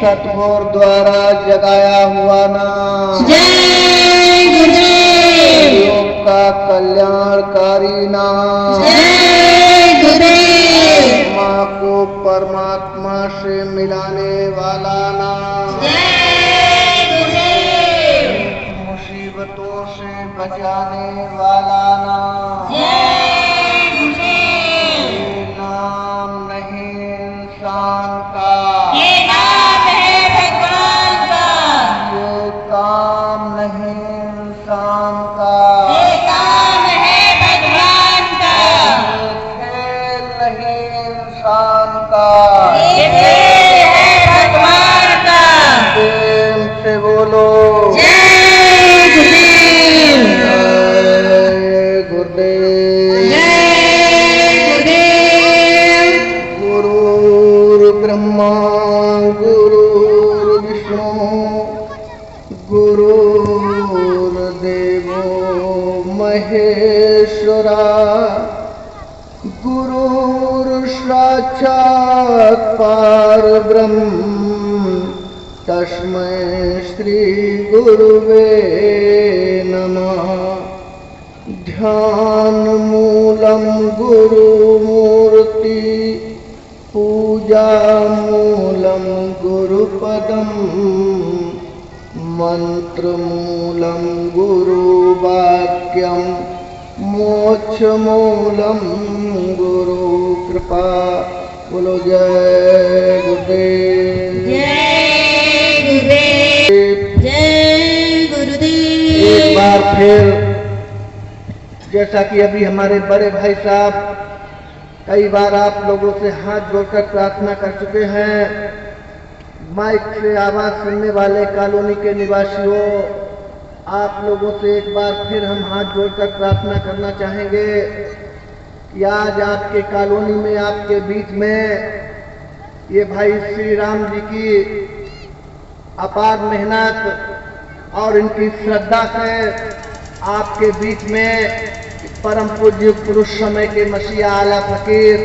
सतगुरु द्वारा जगाया हुआ नाम, जय गुरुदेव। योग का कल्याणकारी नाम, जय गुरुदेव। माँ को परमात्मा से मिलाने वाला नाम, जय गुरुदेव। मुसीबतों से बचाने वाला नाम, जय गुरुदेव। ये नाम नहीं इंसान का, ये नाम है भगवान का, ये काम नहीं इंसान का, ये काम है भगवान का, ये खेल नहीं इंसान का, ये खेल है भगवान का। प्रेम से बोलो जय गुरुदेव। जय गुरुदेव। जय गुरुदेव। गुरुर्ब्रह्मा गुरुर्विष्णु गुरुर्देवो महेश्वरा, गुरुर्साक्षात् परब्रह्म तस्मै श्री गुरुवे नमः। ध्यान मूलम गुरुमूर्ति, पूजा मूलम गुरुपदम, मंत्र मूलम गुरुवाक्यम, मोक्ष मूलम गुरु कृपा। बोलो जय गुरुदेव। जय गुरुदेव। जय गुरुदेव। एक बार फिर जैसा कि अभी हमारे बड़े भाई साहब कई बार आप लोगों से हाथ जोड़कर प्रार्थना कर चुके हैं, माइक से आवाज सुनने वाले कॉलोनी के निवासियों, आप लोगों से एक बार फिर हम हाथ जोड़कर प्रार्थना करना चाहेंगे कि आज आपके कॉलोनी में, आपके बीच में ये भाई श्री राम जी की अपार मेहनत और इनकी श्रद्धा से आपके बीच में परम पूज्य पुरुष समय के मसीहा आला फकीर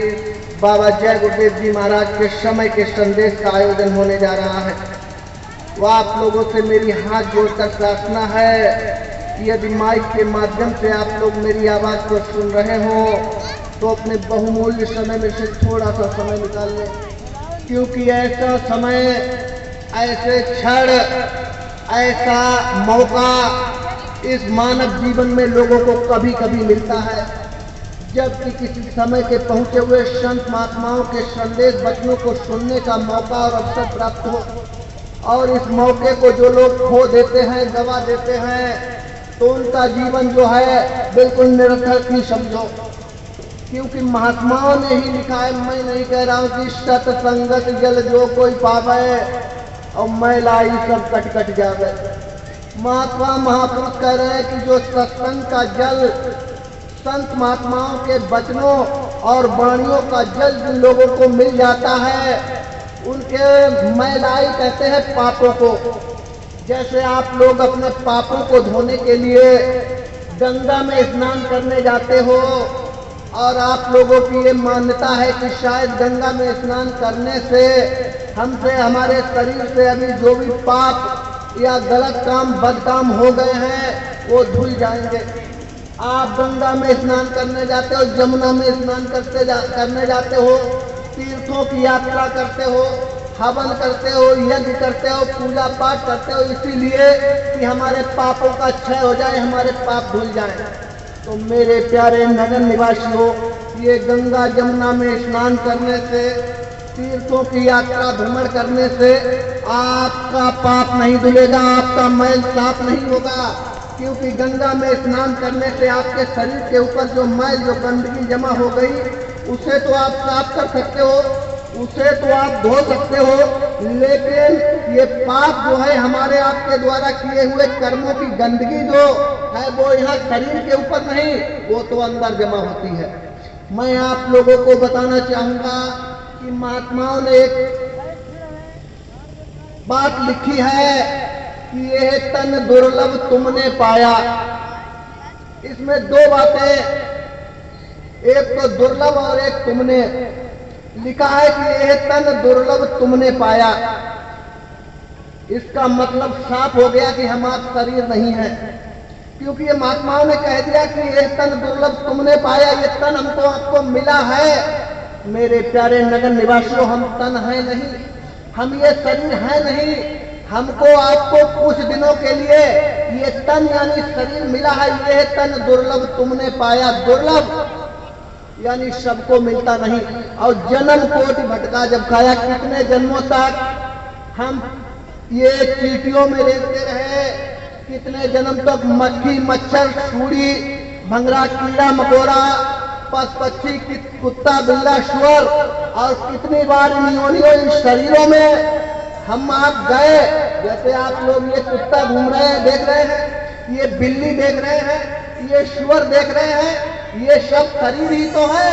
बाबा जय गुरुदेव जी महाराज के समय के संदेश का आयोजन होने जा रहा है। वो आप लोगों से मेरी हाथ जोड़कर प्रार्थना है कि यदि माइक के माध्यम से आप लोग मेरी आवाज को सुन रहे हो तो अपने बहुमूल्य समय में से थोड़ा सा समय निकाल लें, क्योंकि ऐसा समय, ऐसे क्षण, ऐसा मौका इस मानव जीवन में लोगों को कभी कभी मिलता है, जबकि किसी समय के पहुंचे हुए संत महात्माओं के संदेश वचनों को सुनने का मौका और अवसर प्राप्त हो, और इस मौके को जो लोग खो देते हैं, गवा देते हैं, तो उनका जीवन जो है बिल्कुल निरर्थक ही समझो। क्योंकि महात्माओं ने ही लिखा है, मैं नहीं कह रहा हूं कि सतसंगत जल जो कोई पावे और मैलाई सब कट कट जावे। महात्मा महापुरुष कह रहे हैं कि जो सत्संग का जल, संत महात्माओं के वचनों और वाणियों का जल जिन लोगों को मिल जाता है, उनके मैलाई कहते हैं पापों को। जैसे आप लोग अपने पापों को धोने के लिए गंगा में स्नान करने जाते हो, और आप लोगों की ये मान्यता है कि शायद गंगा में स्नान करने से हमसे, हमारे शरीर से अभी जो भी पाप या गलत काम, बदकाम हो गए हैं वो धुल जाएंगे। आप गंगा में स्नान करने जाते हो, जमुना में स्नान करने जाते हो, तीर्थों की यात्रा करते हो, हवन करते हो, यज्ञ करते हो, पूजा पाठ करते हो, इसीलिए कि हमारे पापों का क्षय हो जाए, हमारे पाप धुल जाए। तो मेरे प्यारे नगर निवासियों, ये गंगा जमुना में स्नान करने से, तीर्थों की यात्रा भ्रमण करने से आपका पाप नहीं धुलेगा, आपका मैल साफ नहीं होगा। क्योंकि गंगा में स्नान करने से आपके शरीर के ऊपर जो मैल, जो गंदगी जमा हो गई, उसे तो आप साफ कर सकते हो, उसे तो आप धो सकते हो, लेकिन ये पाप जो है हमारे आपके द्वारा किए हुए कर्मों की गंदगी जो है वो यहाँ शरीर के ऊपर नहीं, वो तो अंदर जमा होती है। मैं आप लोगों को बताना चाहूंगा कि महात्माओं ने एक बात लिखी है कि ये तन दुर्लभ तुमने पाया। इसमें दो बातें, एक तो दुर्लभ और एक तुमने। लिखा है कि यह तन दुर्लभ तुमने पाया। इसका मतलब साफ हो गया कि हम आप शरीर नहीं है, क्योंकि ये महात्माओं ने कह दिया कि ये तन दुर्लभ तुमने पाया, ये तन हमको आपको मिला है। मेरे प्यारे नगर निवासियों, हम तन है नहीं, हम ये शरीर है नहीं। हमको आपको कुछ दिनों के लिए ये तन यानी शरीर मिला है। ये तन दुर्लभ तुमने पाया, दुर्लभ यानी सबको मिलता नहीं। और जन्म कोटि भटका जब खाया, कितने जन्मों तक हम ये चींटियों में रहते रहे, कितने जन्म तक मक्खी मच्छर सूड़ी भंगरा कीड़ा मकोड़ा पशु पक्षी कुत्ता बिल्ला शुअर, और कितनी बार इन योनियों इन शरीरों में हम आप गए। जैसे आप लोग ये कुत्ता घूम रहे हैं, देख रहे हैं, ये बिल्ली देख रहे हैं, ये शुअर देख रहे हैं, ये सब शरीर ही तो है,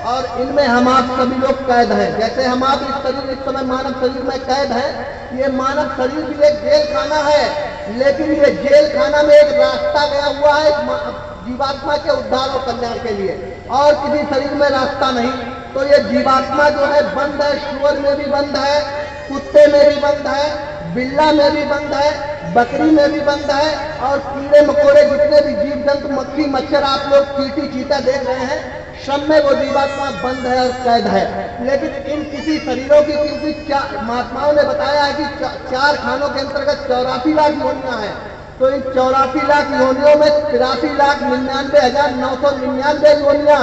और इनमें हम आप सभी लोग कैद हैं। जैसे हम आप इस शरीर इस समय मानव शरीर में कैद हैं, ये मानव शरीर भी एक जेल खाना है, लेकिन ये जेल खाना में एक रास्ता गया हुआ है जीवात्मा के उद्धार और कल्याण के लिए, और किसी शरीर में रास्ता नहीं। तो ये जीवात्मा जो है बंद है, शुअर में भी बंद है, कुत्ते में भी बंद है, बिल्ला में भी बंद है, बकरी में भी बंद है, और कीड़े मकोड़े जितने भी जीव जंतु मक्खी मच्छर आप लोग चींटी चीता देख रहे हैं, सब में वो जीवात्मा बंद है और कैद है। लेकिन इन किसी शरीरों की, क्योंकि महात्माओं ने बताया है कि 4 खानों के अंतर्गत 84 लाख योनियां हैं। तो इन 84 लाख योनियों में 83,99,999 योनियां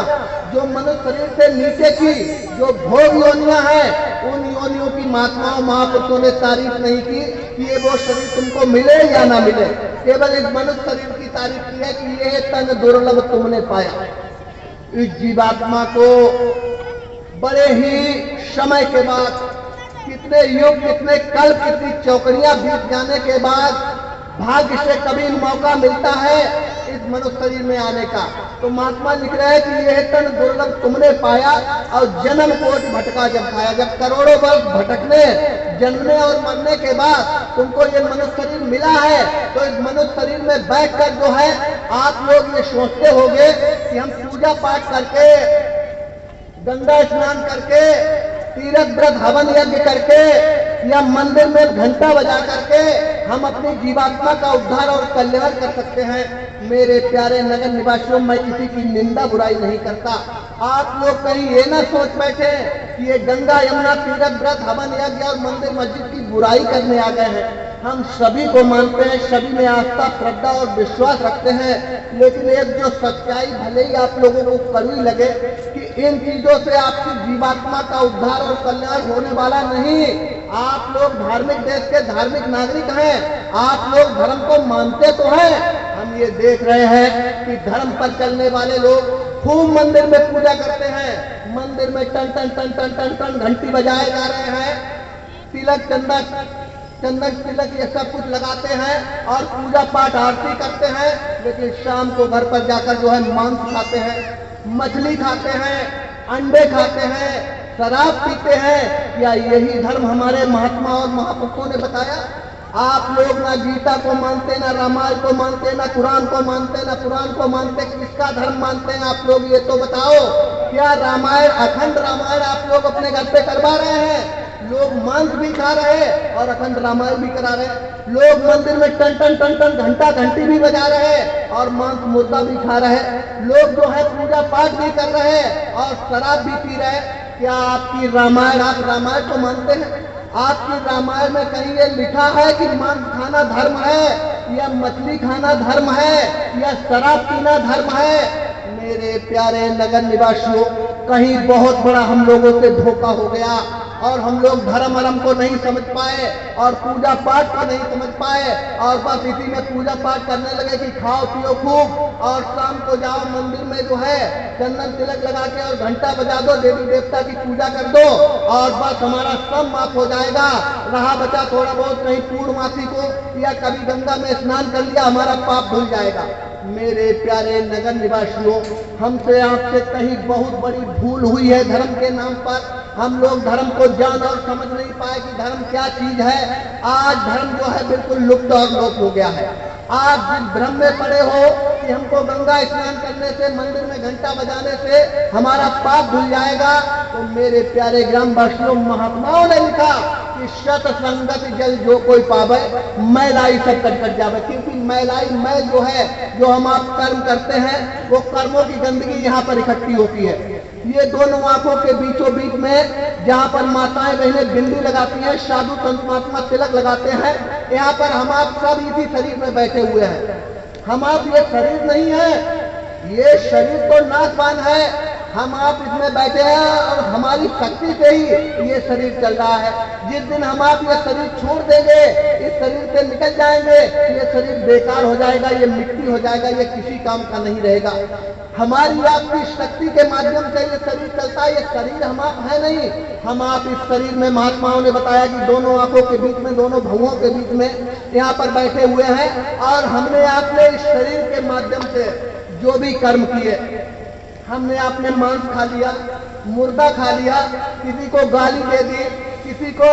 जो मनुष्य शरीर से नीचे की जो भोग योनियां हैं, उन योनियों की महात्माओं महापुरुषों ने तारीफ नहीं की कि ये वो शरीर तुमको मिले या ना मिले। केवल इस मनुष्य शरीर की तारीफ की है कि ये तन दुर्लभ तुमने पाया। इस जीवात्मा को बड़े ही समय के बाद, कितने युग कितने कल कितनी चौकड़ियां बीत जाने के बाद भाग्य से कभी मौका मिलता है इस मनुष्य शरीर में आने का। तो महात्मा लिख रहे हैं कि यह तन दुर्लभ तुमने पाया, और जन्म कोटि भटका जब खाया। जब करोड़ों वर्ष भटकने जन्मने और मरने के बाद तुमको ये मनुष्य शरीर मिला है, तो इस मनुष्य शरीर में बैठकर जो है आप लोग ये सोचते होंगे कि हम पूजा पाठ करके, गंगा स्नान करके, तीर्थ व्रत हवन यज्ञ करके, या मंदिर में घंटा बजा करके हम अपनी जीवात्मा का उद्धार और कल्याण कर सकते हैं। मेरे प्यारे नगर निवासियों, मैं किसी की निंदा बुराई नहीं करता। आप लोग कहीं ये ना सोच बैठे कि ये गंगा यमुना तीर्थ व्रत हवन यज्ञ और मंदिर मस्जिद की बुराई करने आ गए हैं। हम सभी को मानते हैं, सभी में आस्था श्रद्धा और विश्वास रखते हैं, लेकिन एक जो सच्चाई भले ही आप लोगों को कड़वी लगे कि इन चीजों से आपकी जीवात्मा का उद्धार और कल्याण होने वाला नहीं। आप लोग धार्मिक देश के धार्मिक नागरिक हैं, आप लोग धर्म को मानते तो हैं। हम ये देख रहे हैं कि धर्म पर चलने वाले लोग खूब मंदिर में पूजा करते हैं, मंदिर में टन टन टन टन टन टन घंटी बजाए जा रहे हैं, तिलक चंदन तिलक ये सब कुछ लगाते हैं और पूजा पाठ आरती करते हैं, लेकिन शाम को घर पर जाकर जो है मांस खाते हैं, मछली खाते हैं, अंडे खाते हैं, शराब पीते हैं। या यही धर्म हमारे महात्मा और महापुरुषों ने बताया? आप लोग ना गीता को मानते, ना रामायण को मानते, ना कुरान को मानते, ना पुराण को मानते, किसका धर्म मानते हैं आप लोग? ये तो बताओ। क्या रामायण, अखंड रामायण आप लोग अपने घर पे करवा रहे हैं? लोग मांस भी खा रहे हैं और अखंड रामायण भी करा रहे हैं। लोग मंदिर में टन टन टन टन घंटा घंटी भी बजा रहे हैं और मांस मुर्दा भी खा रहे हैं। लोग जो है पूजा पाठ भी कर रहे हैं और शराब भी पी रहे हैं। क्या आपकी रामायण, आप रामायण को मानते हैं? आपकी रामायण में कहीं ये लिखा है कि मांस खाना धर्म है, या मछली खाना धर्म है, या शराब पीना धर्म है? मेरे प्यारे नगर निवासियों, कहीं बहुत बड़ा हम लोगों से धोखा हो गया और हम लोग धर्म अर्म को नहीं समझ पाए और पूजा पाठ को नहीं समझ पाए, और बस इसी में पूजा पाठ करने लगे कि खाओ पियो खूब और शाम को जाओ मंदिर में जो है चंदन तिलक लगा के और घंटा बजा दो, देवी देवता की पूजा कर दो और बस हमारा सब माफ हो जाएगा। रहा बचा थोड़ा बहुत कहीं पूर्णमासी को या कभी गंगा में स्नान कर लिया, हमारा पाप धुल जाएगा। मेरे प्यारे नगर निवासियों, हमसे आपसे कहीं बहुत बड़ी भूल हुई है धर्म के नाम पर। हम लोग धर्म को जान और समझ नहीं पाए कि धर्म क्या चीज है। आज धर्म जो है बिल्कुल लुप्त और लोप हो गया है। आप जिस भ्रम में पड़े हो कि हमको गंगा स्नान करने से, मंदिर में घंटा बजाने से हमारा पाप धुल जाएगा, तो मेरे प्यारे ग्रामवासियों, महात्माओं ने लिखा कि कि शत संगत जल जो कोई पावे, मैलाई सब कट जावे। क्योंकि मैलाई मैल जो है, जो हम आप कर्म करते हैं, वो कर्मों की गंदगी यहाँ पर इकट्ठी होती है। ये दोनों आंखों के बीचों बीच में जहाँ पर माताएं बहनें बिंदी लगाती हैं, साधु संत महात्मा तिलक लगाते हैं, यहाँ पर हम आप सब इसी शरीर में बैठे हुए हैं। हम आप ये शरीर नहीं है, ये शरीर तो नाशवान है। हम आप इसमें बैठे हैं और हमारी शक्ति से ही ये शरीर चल रहा है। जिस दिन हम आप ये शरीर छोड़ देंगे, इस शरीर से निकल जाएंगे, ये शरीर बेकार हो जाएगा, ये मिट्टी हो जाएगा, ये किसी काम का नहीं रहेगा। हमारी आपकी शक्ति के माध्यम से ये शरीर चलता है। ये शरीर हम आप है नहीं। हम आप इस शरीर में, महात्माओं ने बताया कि दोनों आंखों के बीच में, दोनों भवों के बीच में यहाँ पर बैठे हुए हैं। और हमने आपने इस शरीर के माध्यम से जो भी कर्म किए, हमने आपने मांस खा लिया, मुर्दा खा लिया, किसी को गाली दे दी, किसी को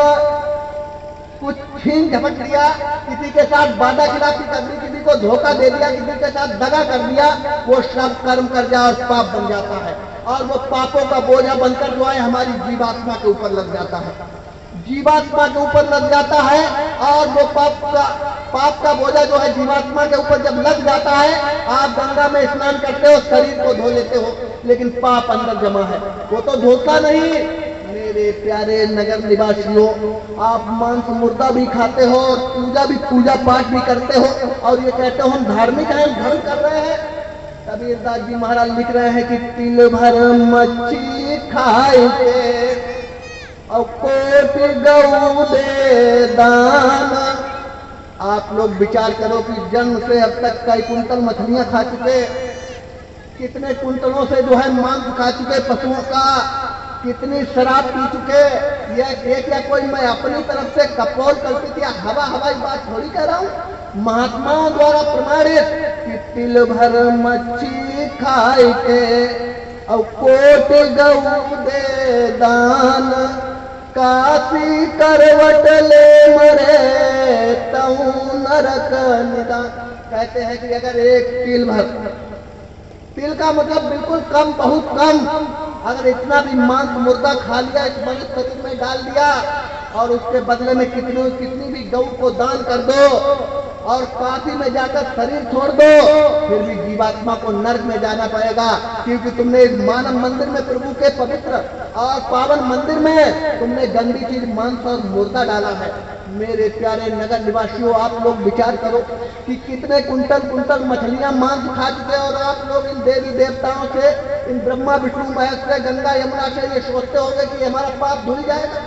कुछ छीन झपट लिया, किसी के साथ वादा खिलाफी कर दी, किसी को धोखा दे दिया, किसी के साथ दगा कर दिया, वो सब कर्म कर जाए और पाप बन जाता है। और वो पापों का बोझा बनकर जो है हमारी जीवात्मा के ऊपर लग जाता है, जीवात्मा के ऊपर लग जाता है। और वो पाप का बोझा जो है जीवात्मा के ऊपर जब लग जाता है, आप गंगा में स्नान करते हो, शरीर को धो लेते हो, लेकिन पाप अंदर जमा है, वो तो धोता नहीं। मेरे प्यारे नगर निवासियों, आप मांस मुर्दा भी खाते हो और पूजा पाठ भी करते हो, और ये कहते हो हम धार्मिक हैं, धर्म कर रहे हैं। कबीरदास जी महाराज लिख रहे हैं कि तिल भर मच्छी खाए और कोटि गऊ दे दान। आप लोग विचार करो कि जन्म से अब तक कई कुंटल मछलियां खा चुके, कितने कुंटलों से जो है मांस खा चुके पशुओं का, कितनी शराब पी चुके। ये क्या कोई मैं अपनी तरफ से कपोल कल्पित या हवाई बात थोड़ी कह रहा हूँ। महात्माओं द्वारा प्रमाणित कि तिल भर मच्छी खाए के और कोटि गऊ दे दान, काशी करवट ले मरे तऊ नरक निदान। कहते हैं कि अगर एक तिल भर, तिल का मतलब बिल्कुल कम, बहुत कम, अगर इतना भी मांस मुर्दा खा लिया, इस मनुष्य शरीर में डाल दिया, और उसके बदले में कितनी भी गऊ को दान कर दो और काशी में जाकर शरीर छोड़ दो, फिर भी जीवात्मा को नर्क में जाना पड़ेगा। क्योंकि तुमने इस मानव मंदिर में, प्रभु के पवित्र और पावन मंदिर में तुमने गंदी चीज मांस और मुर्दा डाला है। मेरे प्यारे नगर निवासियों, आप लोग विचार करो कि कितने कुंटल मछलियां मांस खा चुके, और आप लोग इन देवी देवताओं से, इन ब्रह्मा विष्णु महेश से, गंगा यमुना से ये सोचते होंगे कि हमारा पाप धुल जाएगा,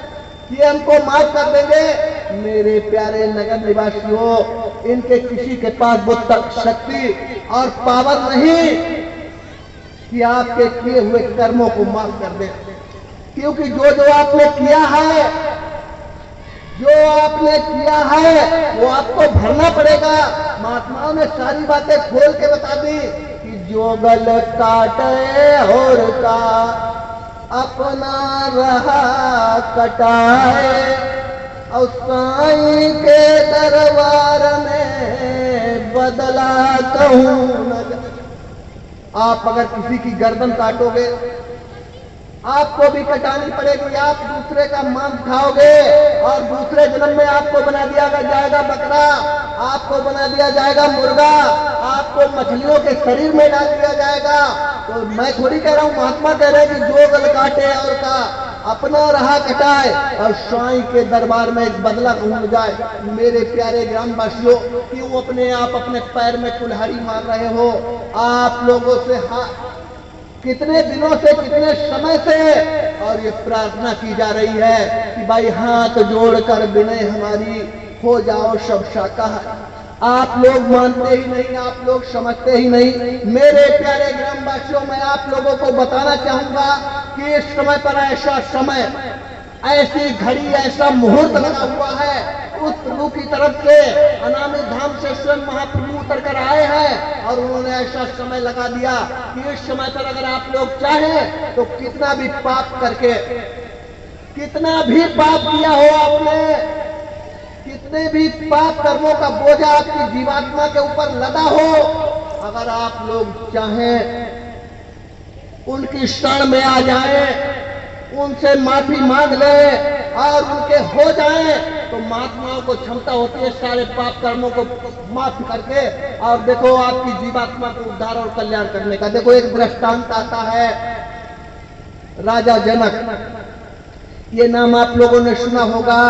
ये हमको माफ कर देंगे। मेरे प्यारे नगर निवासियों, इनके किसी के पास वो तक शक्ति और पावर नहीं कि आपके किए हुए कर्मों को माफ कर दे। क्योंकि जो आपने किया है, वो आपको भरना पड़ेगा। महात्माओं ने सारी बातें खोल के बता दी कि जो गल काटे और का अपना रहा कटाए, और साईं के दरबार में बदला कहूं न। आप अगर किसी की गर्दन काटोगे, आपको भी कटानी पड़ेगी। आप दूसरे का मांस खाओगे और दूसरे जन्म में आपको बना दिया जाएगा बकरा, आपको बना दिया जाएगा मुर्गा, आपको मछलियों के शरीर में डाल दिया जाएगा। तो मैं थोड़ी कह रहा हूँ, महात्मा कह रहे हैं कि जो गल काटे और का अपना रहा कटाए, और साईं के दरबार में एक बदला घूम जाए। मेरे प्यारे ग्रामवासियों, क्यों अपने आप अपने पैर में कुल्हाड़ी मार रहे हो? आप लोगों से कितने दिनों से, कितने समय से और ये प्रार्थना की जा रही है कि भाई हाथ जोड़कर विनय हमारी, हो जाओ सब शाकाहारी। आप लोग मानते ही नहीं, आप लोग समझते ही नहीं। मेरे प्यारे ग्रामवासियों, मैं आप लोगों को बताना चाहूंगा कि इस समय पर ऐसा समय, ऐसी घड़ी, ऐसा मुहूर्त लगा हुआ है। उस प्रभु की तरफ से, अनामी धाम से स्वयं महाप्रभु उतर कर आए हैं और उन्होंने ऐसा समय लगा दिया कि इस समय पर अगर आप लोग चाहें तो कितना भी पाप करके, कितना भी पाप किया हो आपने, कितने भी पाप कर्मों का बोझा आपकी जीवात्मा के ऊपर लदा हो, अगर आप लोग चाहें उनकी शरण में आ जाएं, उनसे माफी मांग ले और उनके हो जाएं तो महात्माओं को क्षमता होती है सारे पाप कर्मों को माफ करके और देखो आपकी जीवात्मा को उद्धार और कल्याण करने का। देखो एक दृष्टांत आता है, राजा जनक, ये नाम आप लोगों ने सुना होगा।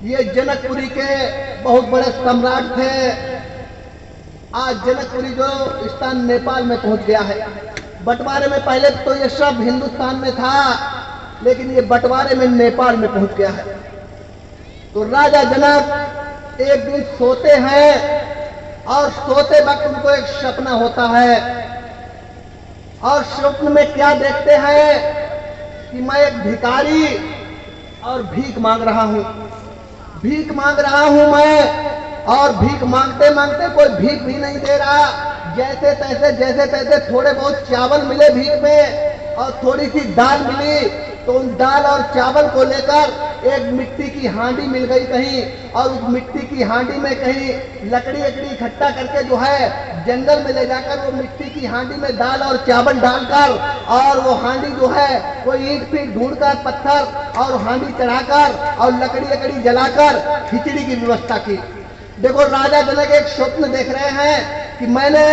ये जनकपुरी के बहुत बड़े सम्राट थे। आज जनकपुरी जो स्थान नेपाल में पहुंच गया है। बंटवारे में पहले तो ये सब हिंदुस्तान में था, लेकिन ये बंटवारे में नेपाल में पहुंच गया है। तो राजा जनक एक दिन सोते हैं और सोते वक्त उनको एक सपना होता है और स्वप्न में क्या देखते हैं कि मैं एक भिखारी और भीख मांग रहा हूं, भीख मांग रहा हूं मैं, और भीख मांगते मांगते कोई भीख भी नहीं दे रहा। जैसे तैसे थोड़े बहुत चावल मिले भीख में और थोड़ी सी दाल मिली, तो उन दाल और चावल को लेकर एक मिट्टी की हांडी मिल गई कहीं, और उस मिट्टी की हांडी में कहीं लकड़ी इकट्ठा करके जो है जंगल में ले जाकर वो मिट्टी की हांडी में दाल और चावल डालकर, और वो हांडी जो है कोई ईंट पीट ढूंढकर पत्थर और हांडी चढ़ाकर और लकड़ी जलाकर खिचड़ी की व्यवस्था की। देखो राजा जनक एक स्वप्न देख रहे हैं कि मैंने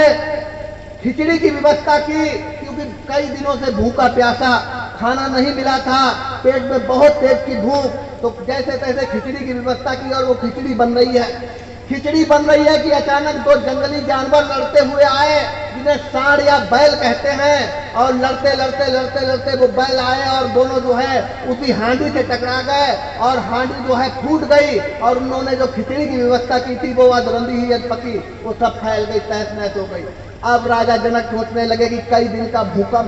खिचड़ी की व्यवस्था की, क्योंकि कई दिनों से भूखा प्यासा, खाना नहीं मिला था, पेट में बहुत तेज की भूख। तो जैसे तैसे खिचड़ी की व्यवस्था की और वो खिचड़ी बन रही है। खिचड़ी बन रही है कि अचानक दो जंगली जानवर लड़ते हुए आए, जिन्हें सांड या बैल कहते हैं, और लड़ते वो बैल आए और दोनों जो है उसी हांडी से टकरा गए और हांडी जो है फूट गई, और उन्होंने जो खिचड़ी की व्यवस्था की थी वो अधरंधी ही पकी, वो सब फैल गई, तहस नहस हो गई। अब राजा जनक सोचने लगे कि कई दिन का भूखा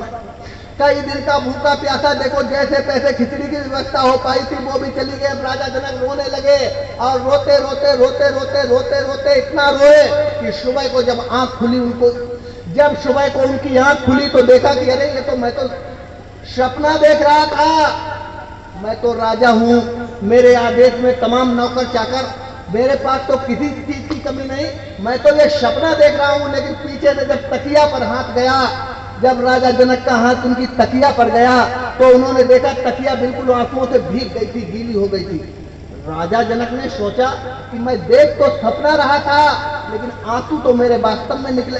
प्यासा, देखो जैसे तैसे खिचड़ी की व्यवस्था हो पाई थी वो भी चली गई। अब राजा जनक रोने लगे और रोते इतना रोए कि सुबह को जब आंख खुली जब सुबह को उनकी आंख खुली तो देखा कि अरे ये तो मैं तो सपना देख रहा था, मैं तो राजा हूं, मेरे आदेश में तमाम नौकर चाकर, मेरे पास तो किसी चीज की कमी नहीं, मैं तो ये सपना देख रहा हूं। लेकिन पीछे से जब तकिया पर हाथ गया, जब राजा जनक का हाथ उनकी तकिया पर गया तो उन्होंने देखा तकिया बिल्कुल आंसुओं से भीग गई थी, गीली हो गई थी। राजा जनक ने सोचा कि मैं देख तो सपना रहा था, लेकिन आंसू तो मेरे वास्तव में निकले।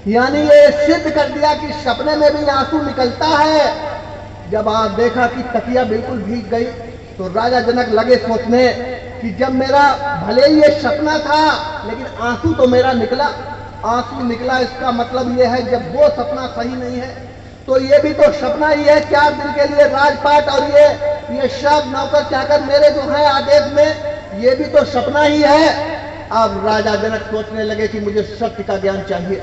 यानी ये सिद्ध कर दिया कि सपने में भी आंसू निकलता है। जब आप देखा कि तकिया बिल्कुल भीग गई तो राजा जनक लगे सोचने कि जब मेरा भले ही ये सपना था, लेकिन आंसू तो मेरा निकला। आंसू निकला इसका मतलब ये है जब वो सपना सही नहीं है तो ये भी तो सपना ही है। 4 दिन के लिए राजपाट और ये सब नौकर चाकर मेरे जो है आदेश में, ये भी तो सपना ही है। अब राजा जनक सोचने लगे कि मुझे सत्य का ज्ञान चाहिए,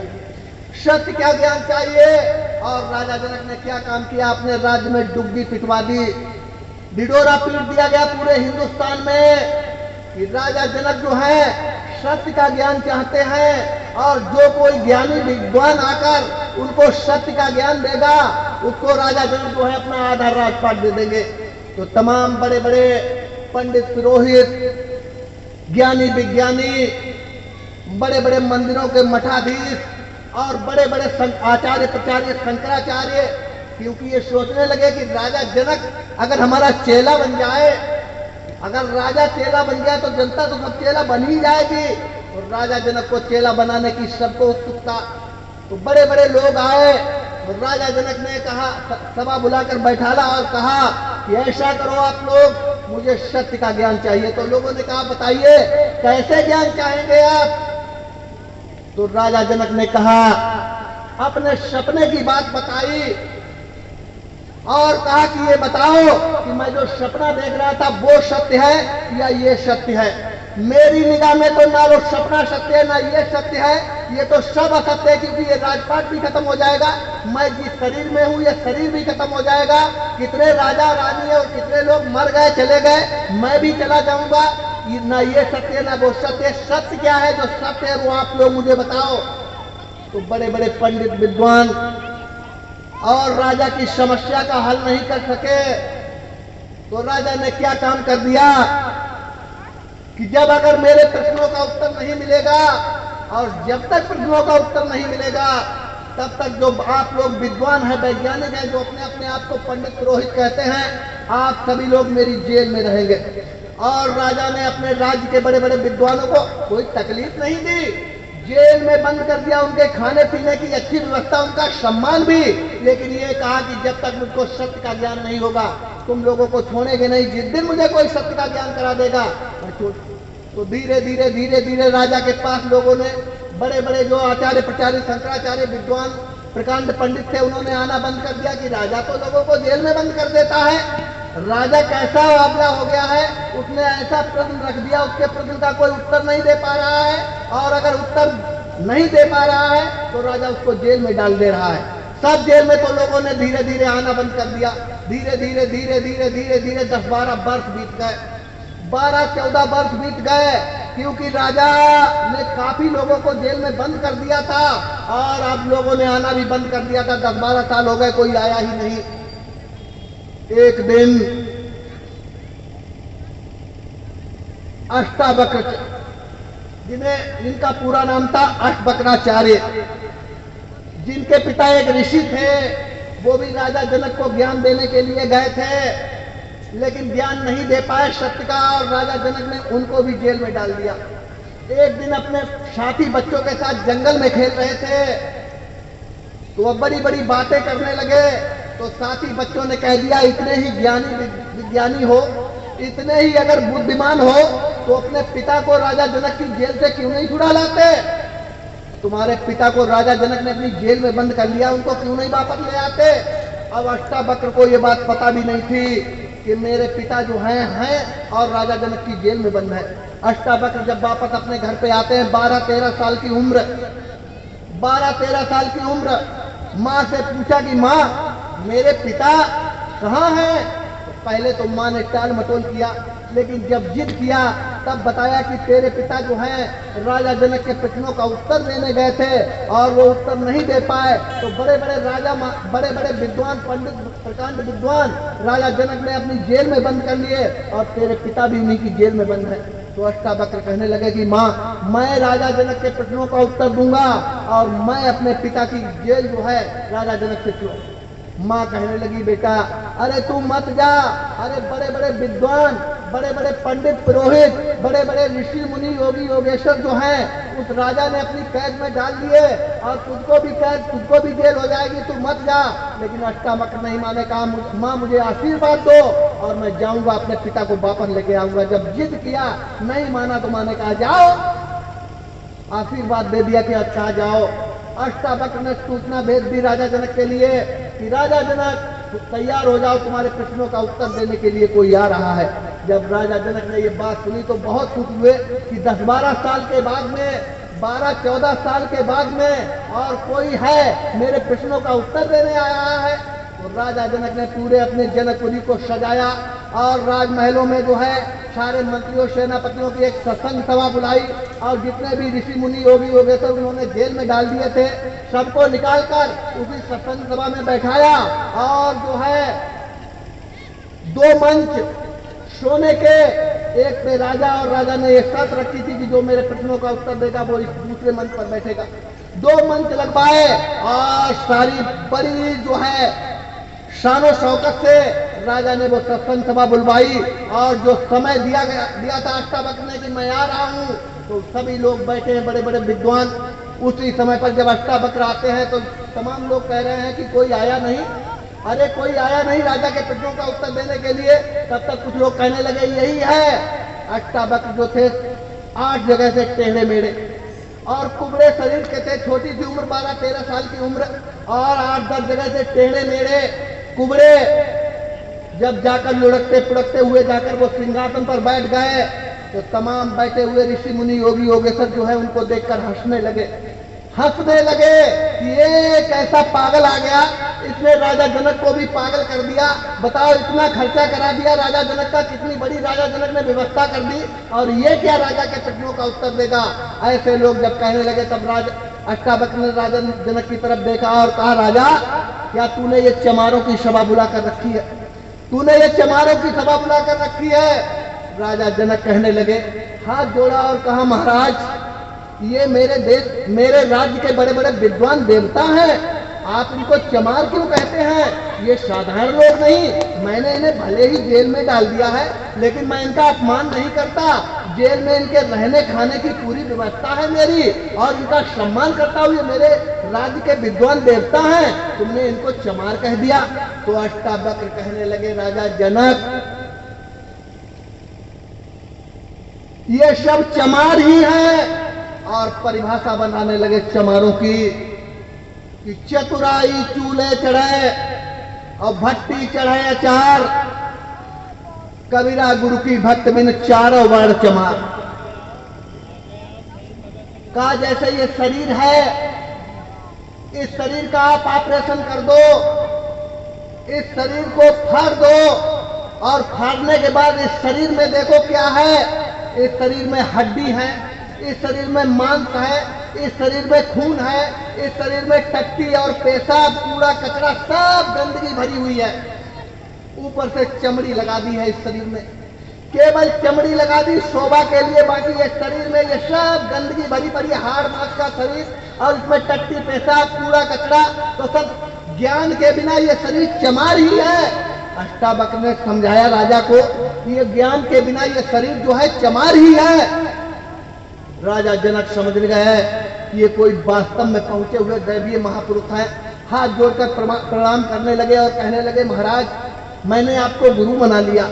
सत्य क्या ज्ञान चाहिए। और राजा जनक ने क्या काम किया, अपने राज्य में डुग्गी पिटवा दी, ढिढोरा पीट दिया गया पूरे हिंदुस्तान में कि राजा जनक जो है सत्य का ज्ञान चाहते हैं, और जो कोई ज्ञानी विद्वान आकर उनको सत्य का ज्ञान देगा उसको राजा जनक जो है अपना आधा राजपाट दे देंगे। तो तमाम बड़े बड़े पंडित पुरोहित, ज्ञानी विज्ञानी, बड़े बड़े मंदिरों के मठाधीश और बड़े बड़े आचार्य प्रचार्य शंकराचार्य, क्योंकि ये सोचने लगे कि राजा जनक अगर हमारा चेला बन जाए, अगर राजा चेला बन गया तो जनता तो सब चेला बन ही जाएगी। और राजा जनक को चेला बनाने की सबको उत्सुकता। तो बड़े बड़े लोग आए और राजा जनक ने कहा, सभा बुलाकर बैठाला और कहा कि ऐसा करो आप लोग, मुझे सत्य का ज्ञान चाहिए। तो लोगों ने कहा बताइए कैसे ज्ञान चाहेंगे आप। तो राजा जनक ने कहा, अपने सपने की बात बताई और कहा कि ये बताओ कि मैं जो सपना देख रहा था वो सत्य है या ये सत्य है। मेरी निगाह में तो ना वो सपना सत्य है ना ये सत्य है, ये तो सब असत्य है, क्योंकि ये राजपाट भी खत्म हो जाएगा, मैं जिस शरीर में हूँ ये शरीर भी खत्म हो जाएगा, कितने राजा रानी और कितने लोग मर गए चले गए, मैं भी चला जाऊंगा। ना ये सत्य ना वो सत्य। सत्य क्या है, जो सत्य है वो आप लोग मुझे बताओ। तो बड़े बड़े पंडित विद्वान और राजा की समस्या का हल नहीं कर सके। तो राजा ने क्या काम कर दिया कि जब अगर मेरे प्रश्नों का उत्तर नहीं मिलेगा और जब तक प्रश्नों का उत्तर नहीं मिलेगा तब तक जो आप लोग विद्वान हैं, वैज्ञानिक हैं, जो अपने अपने आप को पंडित पुरोहित कहते हैं, आप सभी लोग मेरी जेल में रहेंगे। और राजा ने अपने राज्य के बड़े बड़े विद्वानों को कोई तकलीफ नहीं दी, जेल में बंद कर दिया, उनके खाने पीने की अच्छी व्यवस्था, उनका सम्मान भी, लेकिन ये कहा कि जब तक मुझको सत्य का ज्ञान नहीं होगा तुम लोगों को छोड़ेंगे नहीं, जिस दिन मुझे कोई सत्य का ज्ञान करा देगा मैं छोड़। तो धीरे धीरे धीरे धीरे राजा के पास लोगों ने, बड़े बड़े जो आचार्य प्रचार्य शंकराचार्य विद्वान प्रकांड पंडित थे, उन्होंने आना बंद कर दिया कि राजा तो लोगों को जेल में बंद कर देता है, राजा कैसा आबला हो गया है, उसने ऐसा प्रश्न रख दिया, उसके प्रश्न का कोई उत्तर नहीं दे पा रहा है, और अगर उत्तर नहीं दे पा रहा है तो राजा उसको जेल में डाल दे रहा है। सब जेल में तो लोगों ने धीरे धीरे आना बंद कर दिया। धीरे धीरे धीरे धीरे धीरे धीरे 10-12 वर्ष बीत गए, 12-14 वर्ष बीत गए, क्योंकि राजा ने काफी लोगों को जेल में बंद कर दिया था और अब लोगों ने आना भी बंद कर दिया था। 10-12 साल हो गए, कोई आया ही नहीं। एक दिन अष्टावक्र, जिनका पूरा नाम था अष्टवक्राचार्य, जिनके पिता एक ऋषि थे, वो भी राजा जनक को ज्ञान देने के लिए गए थे, लेकिन ज्ञान नहीं दे पाए सत्य का, और राजा जनक ने उनको भी जेल में डाल दिया। एक दिन अपने साथी बच्चों के साथ जंगल में खेल रहे थे, तो वह बड़ी बड़ी बातें करने लगे। तो साथी बच्चों ने कह दिया, इतने ही ज्ञानी विज्ञानी हो, इतने ही अगर बुद्धिमान हो, तो अपने पिता को राजा जनक की जेल से क्यों नहीं छुड़ा लाते? तुम्हारे पिता को राजा जनक ने अपनी जेल में बंद कर लिया, उनको क्यों नहीं वापस ले आते? अब अष्टावक्र को यह बात पता भी नहीं थी कि मेरे पिता जो हैं और राजा जनक की जेल में बंद है। अष्टावक्र जब वापस अपने घर पे आते हैं, 12-13 साल की उम्र, 12-13 साल की उम्र, माँ से पूछा कि माँ मेरे पिता कहाँ हैं? तो पहले तो माँ ने टाल मटोल किया, लेकिन जब जिद किया तब बताया कि तेरे पिता जो हैं राजा जनक के प्रश्नों का उत्तर देने गए थे और वो उत्तर नहीं दे पाए, तो बड़े बड़े राजा, बड़े बड़े विद्वान पंडित प्रकांड विद्वान राजा जनक ने अपनी जेल में बंद कर लिए, और तेरे पिता भी उन्हीं की जेल में बंद है। तो अष्टावक्र कहने लगे कि माँ, मैं राजा जनक के प्रश्नों का उत्तर दूंगा और मैं अपने पिता की जेल जो है राजा जनक से छुड़ाऊं। माँ कहने लगी, बेटा अरे तू मत जा, अरे बड़े बड़े विद्वान, बड़े बड़े पंडित पुरोहित, बड़े बड़े ऋषि मुनि योगी योगेश्वर जो हैं उस राजा ने अपनी कैद में डाल दिए और तुझको भी कैद, तुझको भी जेल हो जाएगी, तू मत जा। लेकिन अष्टावक्र नहीं माने, कहा माँ मुझे आशीर्वाद दो और मैं जाऊंगा, अपने पिता को वापस लेके आऊंगा। जब जिद किया, नहीं माना, तो माँ ने कहा जाओ, आशीर्वाद दे दिया कि अच्छा जाओ। अष्टावक्र ने सूचना भेज दी राजा जनक के लिए कि राजा जनक तैयार हो जाओ, तुम्हारे प्रश्नों का उत्तर देने के लिए कोई आ रहा है। जब राजा जनक ने ये बात सुनी तो बहुत खुश हुए कि 10-12 साल के बाद में, 12-14 साल के बाद में और कोई है मेरे प्रश्नों का उत्तर देने आया है। तो राजा जनक ने पूरे अपने जनकपुरी को सजाया और राजमहलों में जो है सारे मंत्रियों सेनापतियों की एक सत्संग सभा बुलाई और जितने भी ऋषि मुनि योगी योगेश्वर उन्होंने जेल में डाल दिए थे, सबको निकालकर उसी सत्संग सभा में बैठाया और जो है 2 मंच सोने के, एक पे राजा, और राजा ने एक शर्त रखी थी कि जो मेरे प्रश्नों का उत्तर देगा वो इस दूसरे मंच पर बैठेगा। 2 मंच लगवाए और सारी बड़ी जो है शानो शौकत से राजा ने वो सत्संग सभा बुलवाई और जो समय दिया था अष्टावक्र ने कि मैं आ रहा हूँ, तो सभी लोग बैठे हैं, बड़े बड़े विद्वान। उसी समय पर जब अष्टावक्र आते हैं तो तमाम लोग कह रहे हैं कि कोई आया नहीं, अरे कोई आया नहीं राजा के प्रश्नों का उत्तर देने के लिए। तब तक कुछ लोग कहने लगे यही है। अष्टावक्र जो थे 8 जगह से टेढ़े मेढ़े और कुबड़े शरीर के थे, छोटी सी उम्र 12-13 साल की उम्र, और 8-10 जगह से टेढ़े मेढ़े कुबड़े। जब जाकर लुढ़कते पुढ़कते हुए जाकर वो सिंहासन पर बैठ गए तो तमाम बैठे हुए ऋषि मुनि योगी योगेश्वर जो है उनको देखकर हंसने लगे कि ये कैसा पागल आ गया, इसने राजा जनक को भी पागल कर दिया। बताओ, इतना खर्चा करा दिया राजा जनक का, कितनी बड़ी राजा जनक ने व्यवस्था कर दी, और ये क्या राजा के प्रश्नों का उत्तर देगा। ऐसे लोग जब कहने लगे तब राजा अष्टावक्र ने राजा जनक की तरफ देखा और कहा, राजा क्या तूने ये चमारों की सभा बुला कर रखी है? तूने ये चमारों की सभा बुला कर रखी है? राजा जनक कहने लगे, हाथ जोड़ा और कहा, महाराज ये मेरे देश, मेरे राज्य के बड़े बड़े विद्वान देवता हैं, आप इनको चमार क्यों कहते हैं? ये साधारण लोग नहीं। मैंने इन्हें भले ही जेल में डाल दिया है, लेकिन मैं इनका अपमान नहीं करता। जेल में इनके रहने खाने की पूरी व्यवस्था है मेरी, और इनका सम्मान करता हूँ। ये मेरे राज्य के विद्वान देवता हैं, तुमने इनको चमार कह दिया। तो अष्टावक्र कहने लगे, राजा जनक, ये सब चमार ही है। और परिभाषा बनाने लगे चमारों की कि चतुराई चूल्हे चढ़े और भट्टी चढ़े अचार, कबीरा गुरु की भक्त बिन चारों वर्ण चमार। का जैसे ये शरीर है, इस शरीर का आप ऑपरेशन कर दो, इस शरीर को फाड़ दो, और फाड़ने के बाद इस शरीर में देखो क्या है। इस शरीर में हड्डी है, इस शरीर में मांस है, इस शरीर में खून है, इस शरीर में टट्टी और पेशाब, कूड़ा कचरा, सब गंदगी भरी हुई है। ऊपर से चमड़ी लगा दी है इस शरीर में, केवल चमड़ी लगा दी शोभा के लिए। बाकी ये शरीर में ये सब गंदगी भरी पड़ी, हाड़ मांस का शरीर, और इसमें टट्टी पेशाब कूड़ा कचरा, तो सब ज्ञान के बिना ये शरीर चमार ही है। अष्टावक्र ने समझाया राजा को कि ये ज्ञान के बिना ये शरीर जो है चमार ही है। राजा जनक समझ गए कि ये कोई वास्तव में पहुंचे हुए दैवीय महापुरुष है। हाथ जोड़कर प्रणाम करने लगे और कहने लगे, महाराज, मैंने आपको गुरु बना लिया,